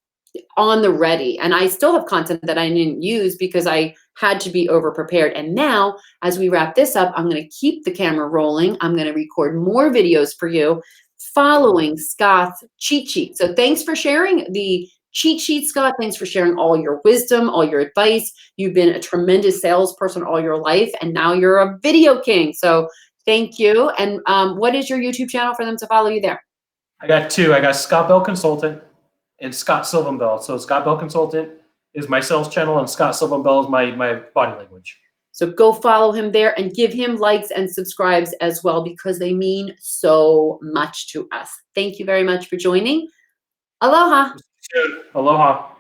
Speaker 1: on the ready. And I still have content that I didn't use because I had to be over prepared. And now, as we wrap this up, I'm going to keep the camera rolling. I'm going to record more videos for you following Scott's cheat sheet. So thanks for sharing the cheat sheet, Scott. Thanks for sharing all your wisdom, all your advice. You've been a tremendous salesperson all your life, and now you're a video king. So thank you. And what is your YouTube channel for them to follow you there?
Speaker 2: I got two. I got Scott Bell Consultant and Scott Sylvan Bell. So Scott Bell Consultant is my sales channel, and Scott Sylvan Bell is my body language. So
Speaker 1: go follow him there and give him likes and subscribes as well, because they mean so much to us. Thank you very much for joining. Aloha.
Speaker 2: Aloha.